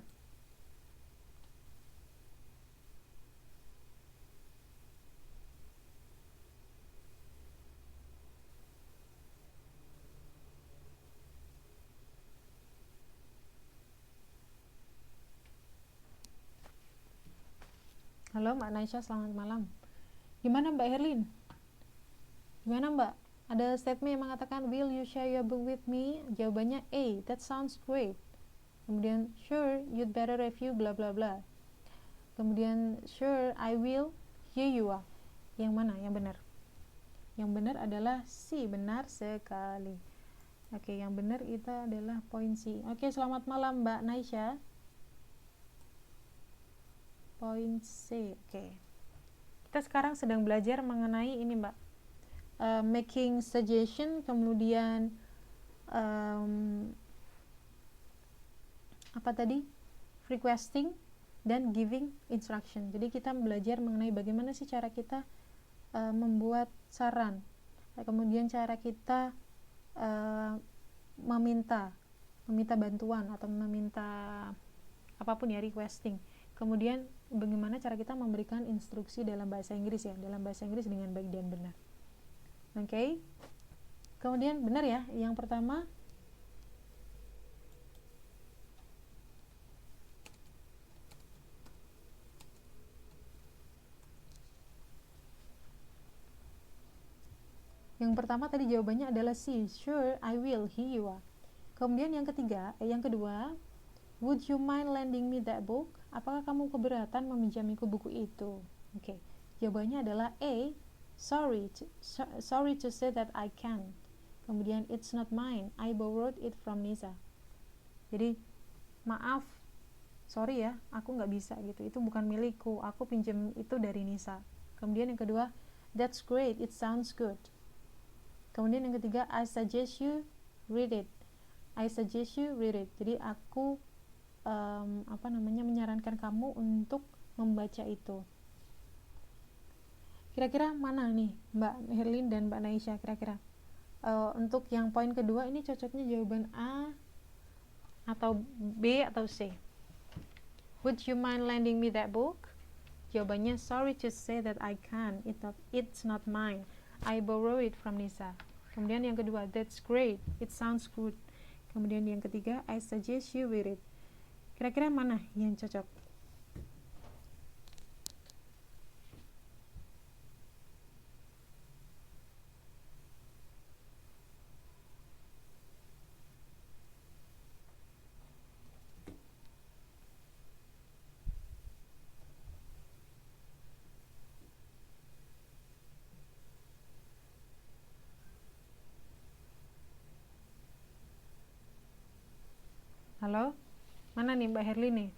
Halo Mbak Naisha, selamat malam. Gimana Mbak Herlin? Gimana Mbak? Ada statement yang mengatakan will you share your book with me? Jawabannya A, that sounds great. Kemudian sure, you'd better review bla bla bla. Kemudian sure, I will, here you are. Yang mana yang benar? Yang benar adalah C, benar sekali. Oke, yang benar itu adalah poin C. Oke, selamat malam Mbak Naisha. Poin C. Oke. Kita sekarang sedang belajar mengenai ini Mbak. Making suggestion, kemudian apa tadi? Requesting dan giving instruction. Jadi kita belajar mengenai bagaimana sih cara kita membuat saran, kemudian cara kita meminta bantuan atau meminta apapun ya, requesting. Kemudian bagaimana cara kita memberikan instruksi dalam bahasa Inggris ya, dalam bahasa Inggris dengan baik dan benar. Oke. Kemudian benar ya, yang pertama tadi jawabannya adalah C, sure, I will, here you are. Kemudian yang kedua, would you mind lending me that book? Apakah kamu keberatan meminjamiku buku itu? Oke. Jawabannya adalah A, sorry to say that I can't. Kemudian it's not mine, I borrowed it from Nisa. Jadi maaf, sorry ya, aku nggak bisa gitu, itu bukan milikku, aku pinjam itu dari Nisa. Kemudian yang kedua, that's great, it sounds good. Kemudian yang ketiga, I suggest you read it. Jadi aku menyarankan kamu untuk membaca itu. Kira-kira mana nih Mbak Herlin dan Mbak Naisha? Kira-kira untuk yang poin kedua ini cocoknya jawaban A atau B atau C? Would you mind lending me that book? Jawabannya sorry to say that I can't, it's not mine, I borrow it from Nisa. Kemudian yang kedua, that's great, it sounds good. Kemudian yang ketiga, I suggest you read it. Kira-kira mana yang cocok? Halo? Mana nih Mbak Herlin nih?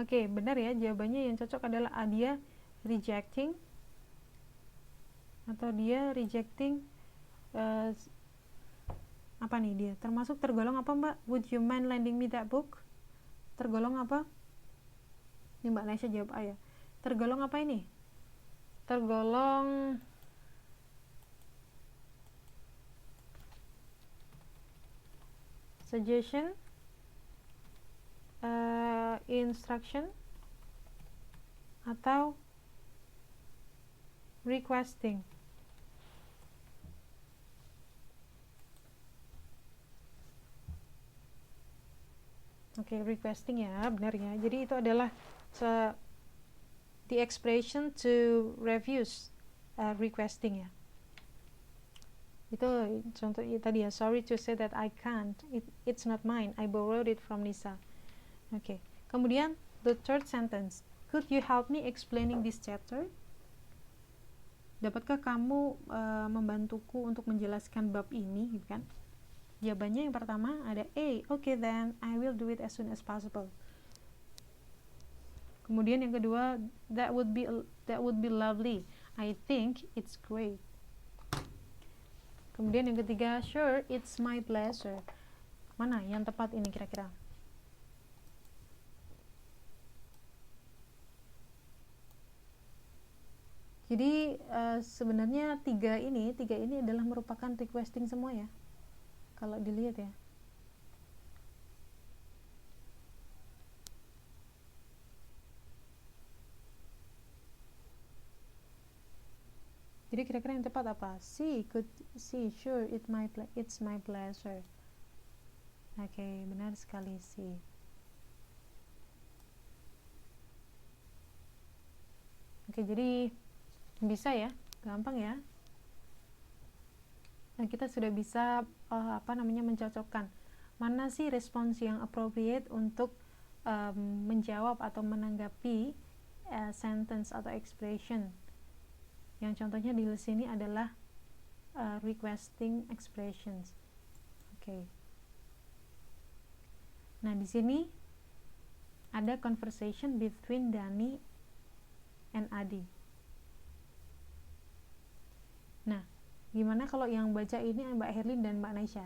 Oke, benar ya, jawabannya yang cocok adalah A, dia rejecting apa nih dia? Termasuk tergolong apa Mbak? Would you mind lending me that book? Tergolong apa? Ini Mbak Naisha jawab A ya. Tergolong apa ini? Tergolong suggestion, instruction, atau requesting. Oke, requesting ya, benar ya. Jadi itu adalah the expression to refuse requesting ya. Itu contoh tadi ya, sorry to say that I can't, it's not mine, I borrowed it from Nisa. Oke. Kemudian the third sentence, could you help me explaining this chapter? Dapatkah kamu membantuku untuk menjelaskan bab ini, gitu kan? Jawabannya yang pertama ada A, okay then I will do it as soon as possible. Kemudian yang kedua, that would be lovely, I think it's great. Kemudian yang ketiga, sure, it's my pleasure. Mana yang tepat ini kira-kira? Jadi sebenarnya tiga ini adalah merupakan requesting semua ya, kalau dilihat ya. Jadi kira-kira yang tepat apa? Sure, it's my pleasure. Oke, benar sekali sih. Oke, jadi bisa ya, gampang ya. Nah, kita sudah bisa mencocokkan mana sih respons yang appropriate untuk menjawab atau menanggapi sentence atau expression. Yang contohnya di sini adalah requesting expressions. Oke. Nah, di sini ada conversation between Dani and Adi. Nah, gimana kalau yang baca ini Mbak Herlin dan Mbak Naisha?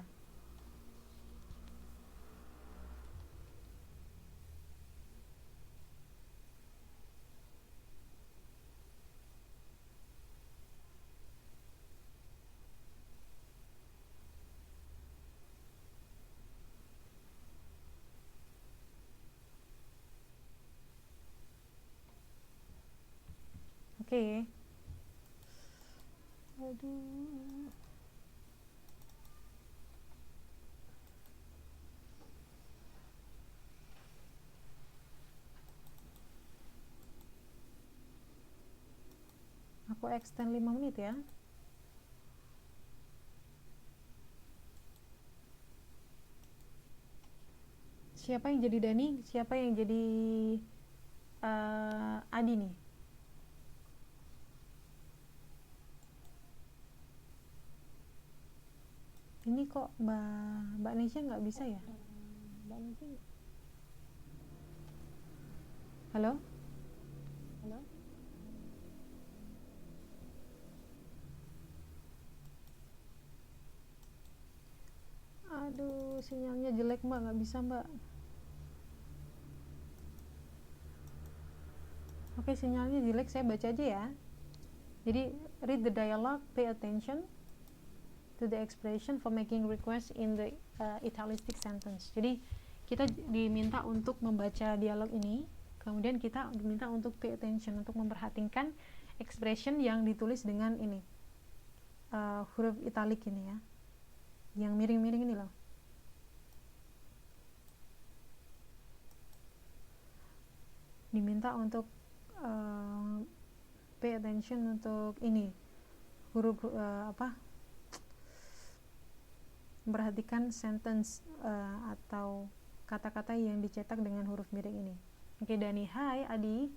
Oke. Aduh. Aku extend 5 menit ya. Siapa yang jadi Dani? Siapa yang jadi Adi nih? Ini kok Mbak Nesya nggak bisa ya? Mbak Nesya. Halo? Aduh, sinyalnya jelek Mbak, nggak bisa Mbak. Oke, sinyalnya jelek, saya baca aja ya. Jadi, read the dialogue, pay attention to the expression for making request in the italic sentence. Jadi, kita diminta untuk membaca dialog ini, kemudian kita diminta untuk pay attention, untuk memperhatikan expression yang ditulis dengan ini, huruf italic ini ya, yang miring-miring ini loh. Diminta untuk pay attention untuk ini, huruf memperhatikan sentence atau kata-kata yang dicetak dengan huruf miring ini. Oke, Dani, hi Adi,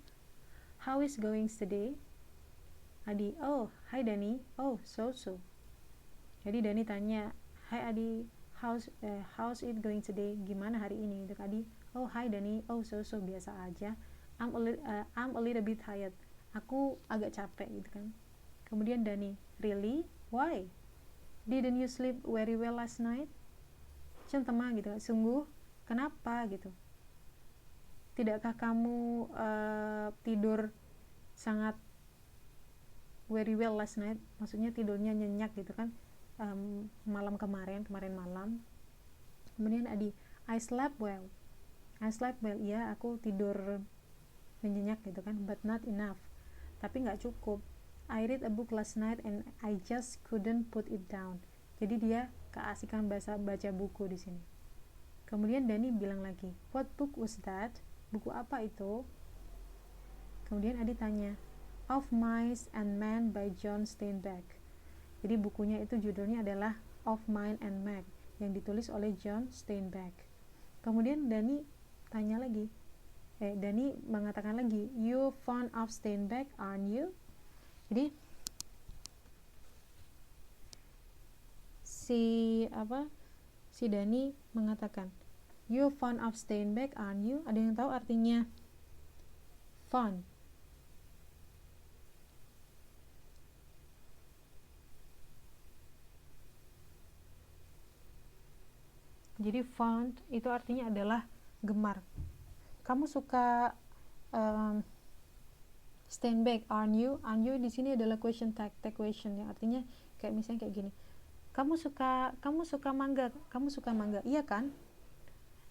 how is going today? Adi, oh hi Dani, oh so. Jadi Dani tanya, hi Adi, how's it going today? Gimana hari ini? Untuk Adi, oh hi Dani, oh so biasa aja. I'm a little bit tired. Aku agak capek gitu kan. Kemudian Dani, really? Why? Didn't you sleep very well last night? Centema gitu, sungguh kenapa gitu? Tidakkah kamu tidur sangat very well last night? Maksudnya tidurnya nyenyak gitu kan, malam kemarin malam. Kemudian Adi, I slept well, ya aku tidur nyenyak gitu kan, but not enough, tapi nggak cukup. I read a book last night and I just couldn't put it down. Jadi dia keasikan baca buku di sini. Kemudian Dani bilang lagi, what book was that? Buku apa itu? Kemudian Adi tanya, Of Mice and Men by John Steinbeck. Jadi bukunya itu judulnya adalah Of Mice and Men yang ditulis oleh John Steinbeck. Kemudian Dani tanya lagi, Dani mengatakan lagi, you fond of Steinbeck, aren't you? Jadi si Dani mengatakan, you fond of Steinbeck, aren't you? Ada yang tahu artinya fond? Jadi fond itu artinya adalah gemar. Kamu suka Steinbeck, aren't you? Aren't you di sini adalah question tag question yang artinya kayak misalnya kayak gini. Kamu suka mangga, iya kan?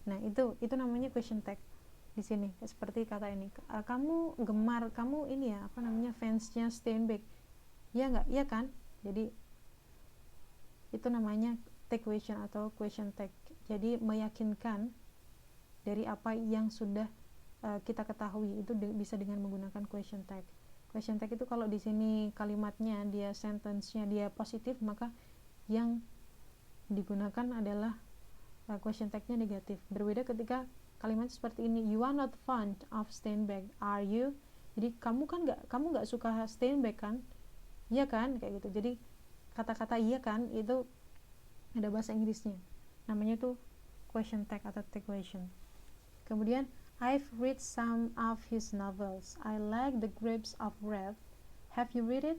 Nah, itu namanya question tag di sini. Seperti kata ini. Kamu gemar, kamu ini ya, fansnya Steinbeck. Iya nggak? Iya kan? Jadi itu namanya take question atau question tag. Jadi meyakinkan dari apa yang sudah kita ketahui, itu bisa dengan menggunakan question tag. Question tag itu kalau di sini kalimatnya dia sentence-nya dia positif, maka yang digunakan adalah question tag-nya negatif. Berbeda ketika kalimat seperti ini, you are not fond of Steinbeck, are you? Jadi kamu nggak suka Steinbeck kan? Iya kan, kayak gitu. Jadi kata-kata iya kan itu ada bahasa Inggrisnya, namanya tuh question tag atau tag question. Kemudian I've read some of his novels. I like The Grapes of Wrath. Have you read it?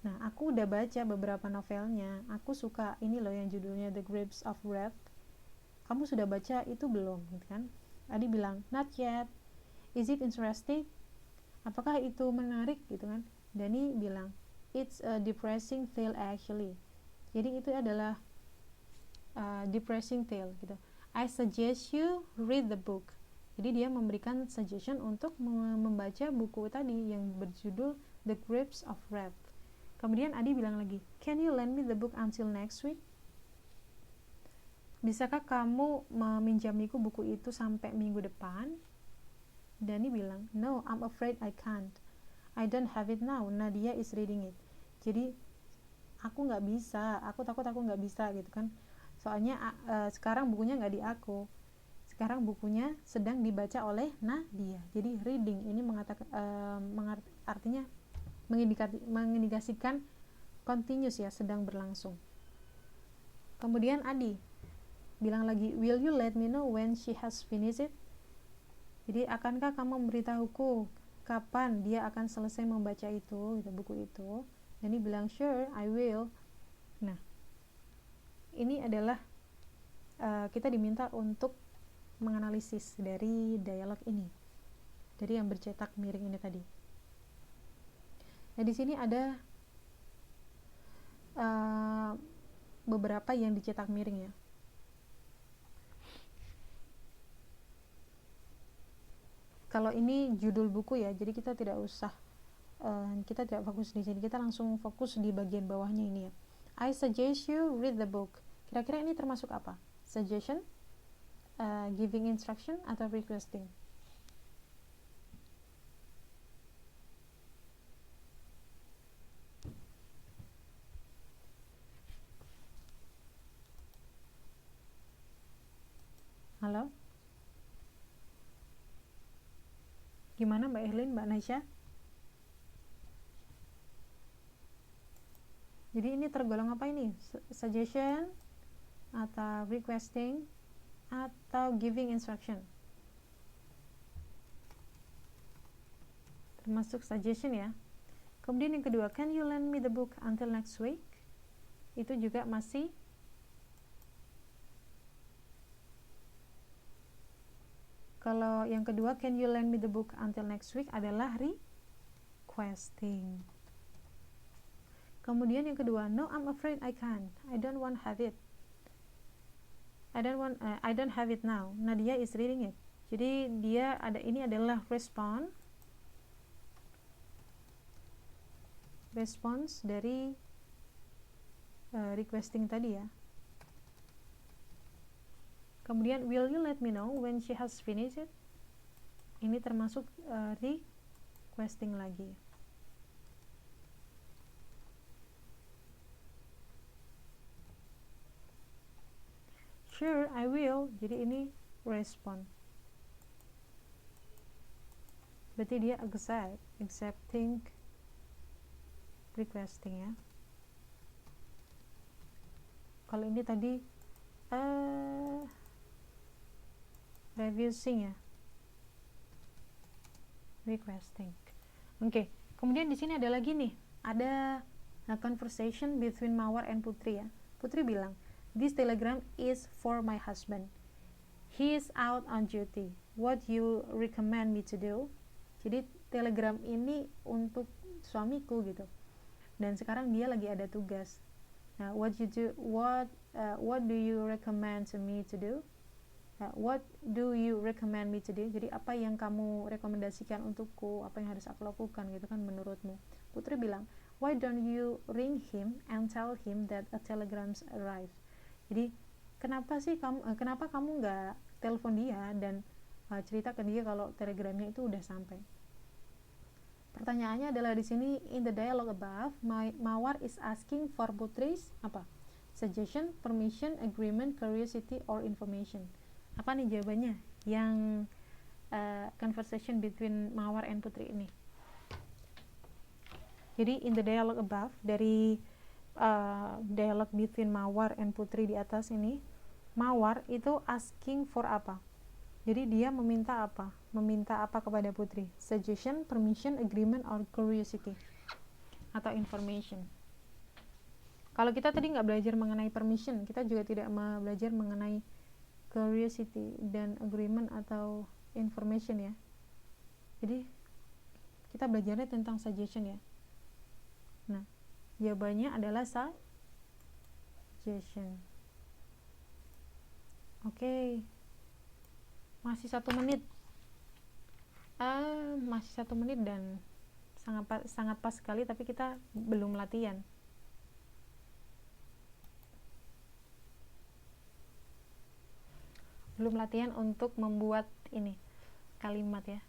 Nah, aku udah baca beberapa novelnya. Aku suka ini loh yang judulnya The Grapes of Wrath. Kamu sudah baca itu belum? Gitu kan? Adi bilang, not yet. Is it interesting? Apakah itu menarik? Gitu kan? Dani bilang, it's a depressing tale actually. Jadi itu adalah depressing tale gitu. I suggest you read the book. Jadi dia memberikan suggestion untuk membaca buku tadi yang berjudul The Grapes of Wrath. Kemudian Adi bilang lagi, can you lend me the book until next week? Bisakah kamu meminjamiku buku itu sampai minggu depan? Dani bilang, no, I'm afraid I can't. I don't have it now. Nadia is reading it. Jadi aku nggak bisa, aku takut aku nggak bisa gitu kan. Soalnya sekarang bukunya nggak di aku. Sekarang bukunya sedang dibaca oleh Nadia. Jadi reading ini artinya mengindikasikan continuous ya, sedang berlangsung. Kemudian Adi bilang lagi, will you let me know when she has finished it? Jadi akankah kamu memberitahuku kapan dia akan selesai membaca itu, buku itu? Dan dia bilang, sure, I will. Nah, ini adalah kita diminta untuk menganalisis dari dialog ini, dari yang bercetak miring ini tadi. Nah, di sini ada beberapa yang dicetak miring ya. Kalau ini judul buku ya, jadi kita tidak usah kita tidak fokus di sini, kita langsung fokus di bagian bawahnya ini ya. I suggest you read the book. Kira-kira ini termasuk apa? Suggestion, giving instruction, atau requesting? Halo? Gimana Mbak Erlin, Mbak Naisha? Jadi ini tergolong apa ini? Suggestion, atau requesting, atau giving instruction? Termasuk suggestion ya. Kemudian yang kedua, can you lend me the book until next week? Itu juga masih kalau yang kedua, can you lend me the book until next week adalah requesting. Kemudian yang kedua, no, I'm afraid I can't. I don't want have it. I don't have it now. Nadia is reading it. Jadi ini adalah response dari requesting tadi ya. Kemudian will you let me know when she has finished it? Ini termasuk requesting lagi. Sure, I will. Jadi ini respond. Berarti dia accepting, requesting ya. Kalau ini tadi refusing ya, requesting. Oke. Kemudian di sini ada lagi nih, ada conversation between Mawar and Putri ya. Putri bilang, this telegram is for my husband. He is out on duty. What you recommend me to do? Jadi telegram ini untuk suamiku gitu. Dan sekarang dia lagi ada tugas. Nah, what do you recommend to me to do? What do you recommend me to do? Jadi apa yang kamu rekomendasikan untukku? Apa yang harus aku lakukan gitu kan menurutmu? Putri bilang, why don't you ring him and tell him that a telegram's arrived? Jadi kenapa kamu nggak telepon dia dan cerita ke dia kalau telegramnya itu udah sampai? Pertanyaannya adalah di sini, in the dialogue above, Mawar is asking for Putri's apa? Suggestion, permission, agreement, curiosity, or information. Apa nih jawabannya? Yang conversation between Mawar and Putri ini. Jadi in the dialogue above, dari dialogue between Mawar and Putri di atas ini, Mawar itu asking for apa? Jadi dia meminta apa? Meminta apa kepada Putri? Suggestion, permission, agreement, or curiosity, atau information. Kalau kita tadi nggak belajar mengenai permission, kita juga tidak belajar mengenai curiosity dan agreement atau information ya. Jadi kita belajarnya tentang suggestion ya. Nah, jawabannya adalah suggestion. Oke. Masih 1 menit. Masih 1 menit dan sangat pas sekali, tapi kita belum latihan. Belum latihan untuk membuat ini kalimat ya.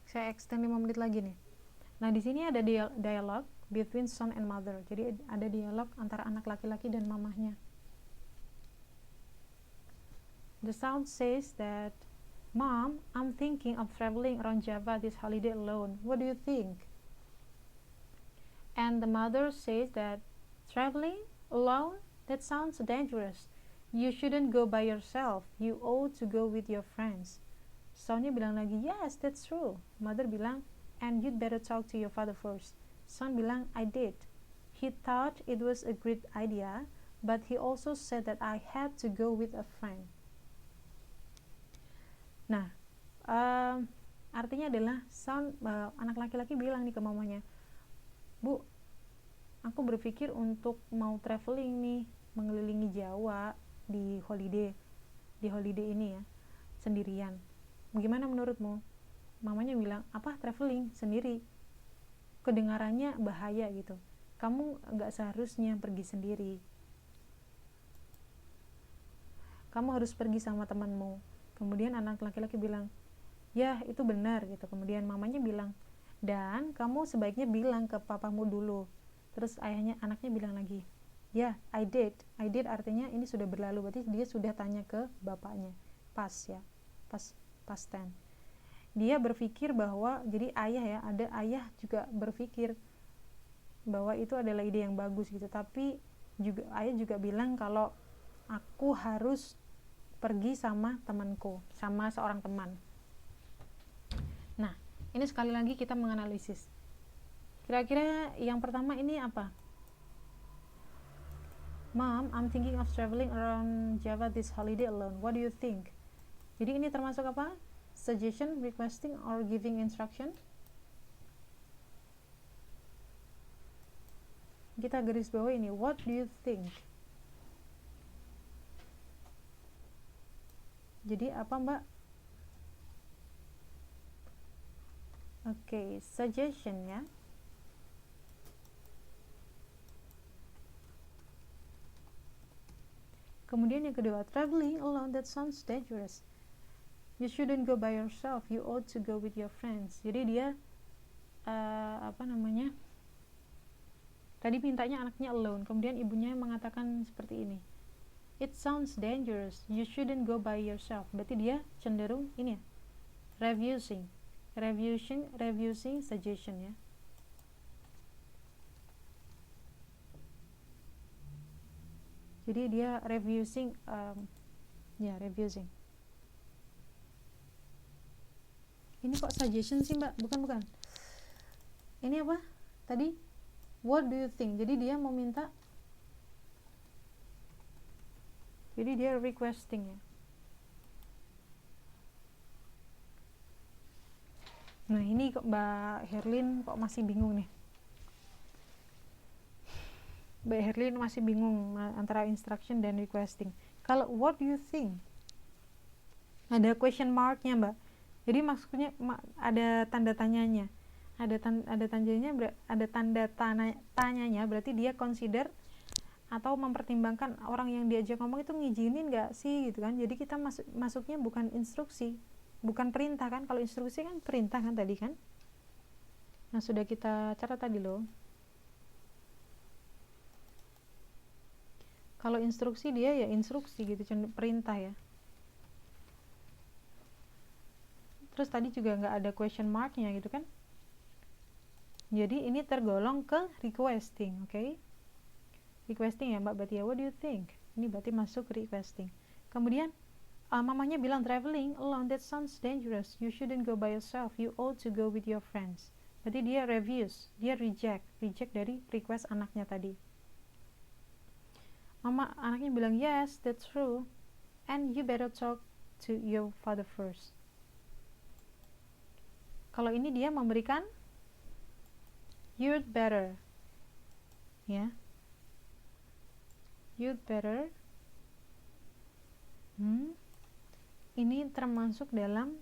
Saya extend 5 menit lagi nih. Nah, di sini ada dialog between son and mother. Jadi ada dialog antara anak laki-laki dan mamahnya. The son says that, "Mom, I'm thinking of traveling around Java this holiday alone. What do you think?" And the mother says that, "Traveling alone? That sounds dangerous. You shouldn't go by yourself. You ought to go with your friends." Sonnya bilang lagi, "Yes, that's true." Mother bilang, "And you'd better talk to your father first." Son bilang, "I did. He thought it was a great idea, but he also said that I had to go with a friend." Nah, artinya adalah son, anak laki-laki bilang nih ke mamanya, "Bu, aku berpikir untuk mau traveling nih, mengelilingi Jawa di holiday ini ya, sendirian. Bagaimana menurutmu?" Mamanya bilang, "Apa traveling sendiri? Kedengarannya bahaya gitu. Kamu nggak seharusnya pergi sendiri. Kamu harus pergi sama temanmu." Kemudian anak laki-laki bilang, "Ya, itu benar," gitu. Kemudian mamanya bilang, "Dan kamu sebaiknya bilang ke papamu dulu." Terus anaknya bilang lagi, "Ya, I did." I did artinya ini sudah berlalu, berarti dia sudah tanya ke bapaknya. Pas ya, pas tense. Dia berpikir bahwa, jadi ayah juga berpikir bahwa itu adalah ide yang bagus gitu, tapi ayah juga bilang kalau aku harus pergi sama temanku, sama seorang teman. Nah, ini sekali lagi kita menganalisis. Kira-kira yang pertama ini apa? "Mom, I'm thinking of traveling around Java this holiday alone. What do you think?" Jadi ini termasuk apa? Suggestion, requesting, or giving instruction? Kita garis bawah ini, what do you think? Jadi apa, Mbak? Oke, suggestion ya. Kemudian yang kedua, traveling alone, that sounds dangerous. You shouldn't go by yourself. You ought to go with your friends. Jadi dia tadi mintanya anaknya alone, kemudian ibunya mengatakan seperti ini, "It sounds dangerous. You shouldn't go by yourself." Berarti dia cenderung ini ya, reviewing suggestion ya. Jadi dia reviewing. Ini kok suggestion sih, Mbak? Bukan. Ini apa? Tadi what do you think? Jadi dia mau minta, jadi dia requesting ya. Nah ini kok Mbak Herlin kok masih bingung nih. Mbak Herlin masih bingung antara instruction dan requesting. Kalau what do you think? Ada question marknya Mbak. Jadi maksudnya ada tanda tanyanya. Ada tanda tanyanya, berarti dia consider atau mempertimbangkan orang yang diajak ngomong itu ngizinin nggak sih gitu kan. Jadi kita masuknya bukan instruksi, bukan perintah kan. Kalau instruksi kan perintah kan tadi kan. Nah sudah kita catat tadi loh. Kalau instruksi dia ya instruksi gitu, perintah ya. Terus tadi juga nggak ada question marknya gitu kan. Jadi ini tergolong ke requesting, oke? Okay? Requesting ya Mbak berarti ya, what do you think? Ini berarti masuk requesting. Kemudian mamanya bilang traveling alone that sounds dangerous. You shouldn't go by yourself. You ought to go with your friends. Berarti dia refuse, dia reject dari request anaknya tadi. Anaknya bilang yes, that's true. And you better talk to your father first. Kalau ini dia memberikan you'd better, ya, you'd better. Ini termasuk dalam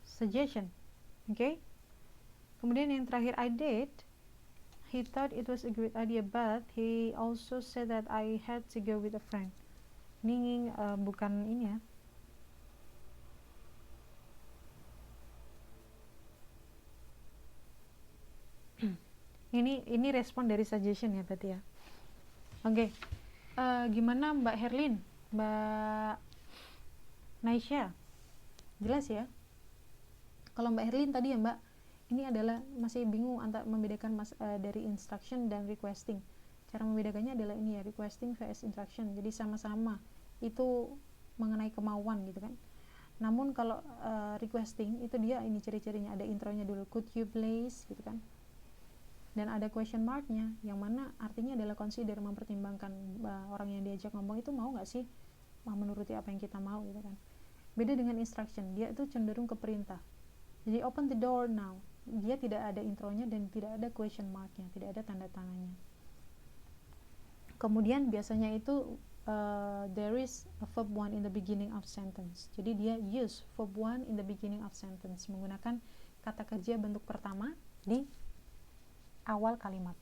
suggestion, oke? Okay? Kemudian yang terakhir I did. He thought it was a great idea, but he also said that I had to go with a friend. Ini bukan ini ya. Ini respon dari suggestion ya berarti ya. Oke. Gimana Mbak Herlin, Mbak Naisha? Jelas ya? Kalau Mbak Herlin tadi ya Mbak, ini adalah masih bingung antara membedakan dari instruction dan requesting. Cara membedakannya adalah ini ya, requesting vs instruction. Jadi sama-sama itu mengenai kemauan gitu kan. Namun kalau requesting itu dia ini ciri-cirinya, ada intronya dulu, could you please gitu kan. Dan ada question marknya, yang mana artinya adalah consider, mempertimbangkan orang yang diajak ngomong itu mau nggak sih menuruti apa yang kita mau gitu kan. Beda dengan instruction, dia itu cenderung ke perintah. Jadi open the door now, dia tidak ada intronya dan tidak ada question marknya, tidak ada tanda tangannya. Kemudian biasanya itu there is a verb one in the beginning of sentence. Jadi dia use verb one in the beginning of sentence, menggunakan kata kerja bentuk pertama di awal kalimat.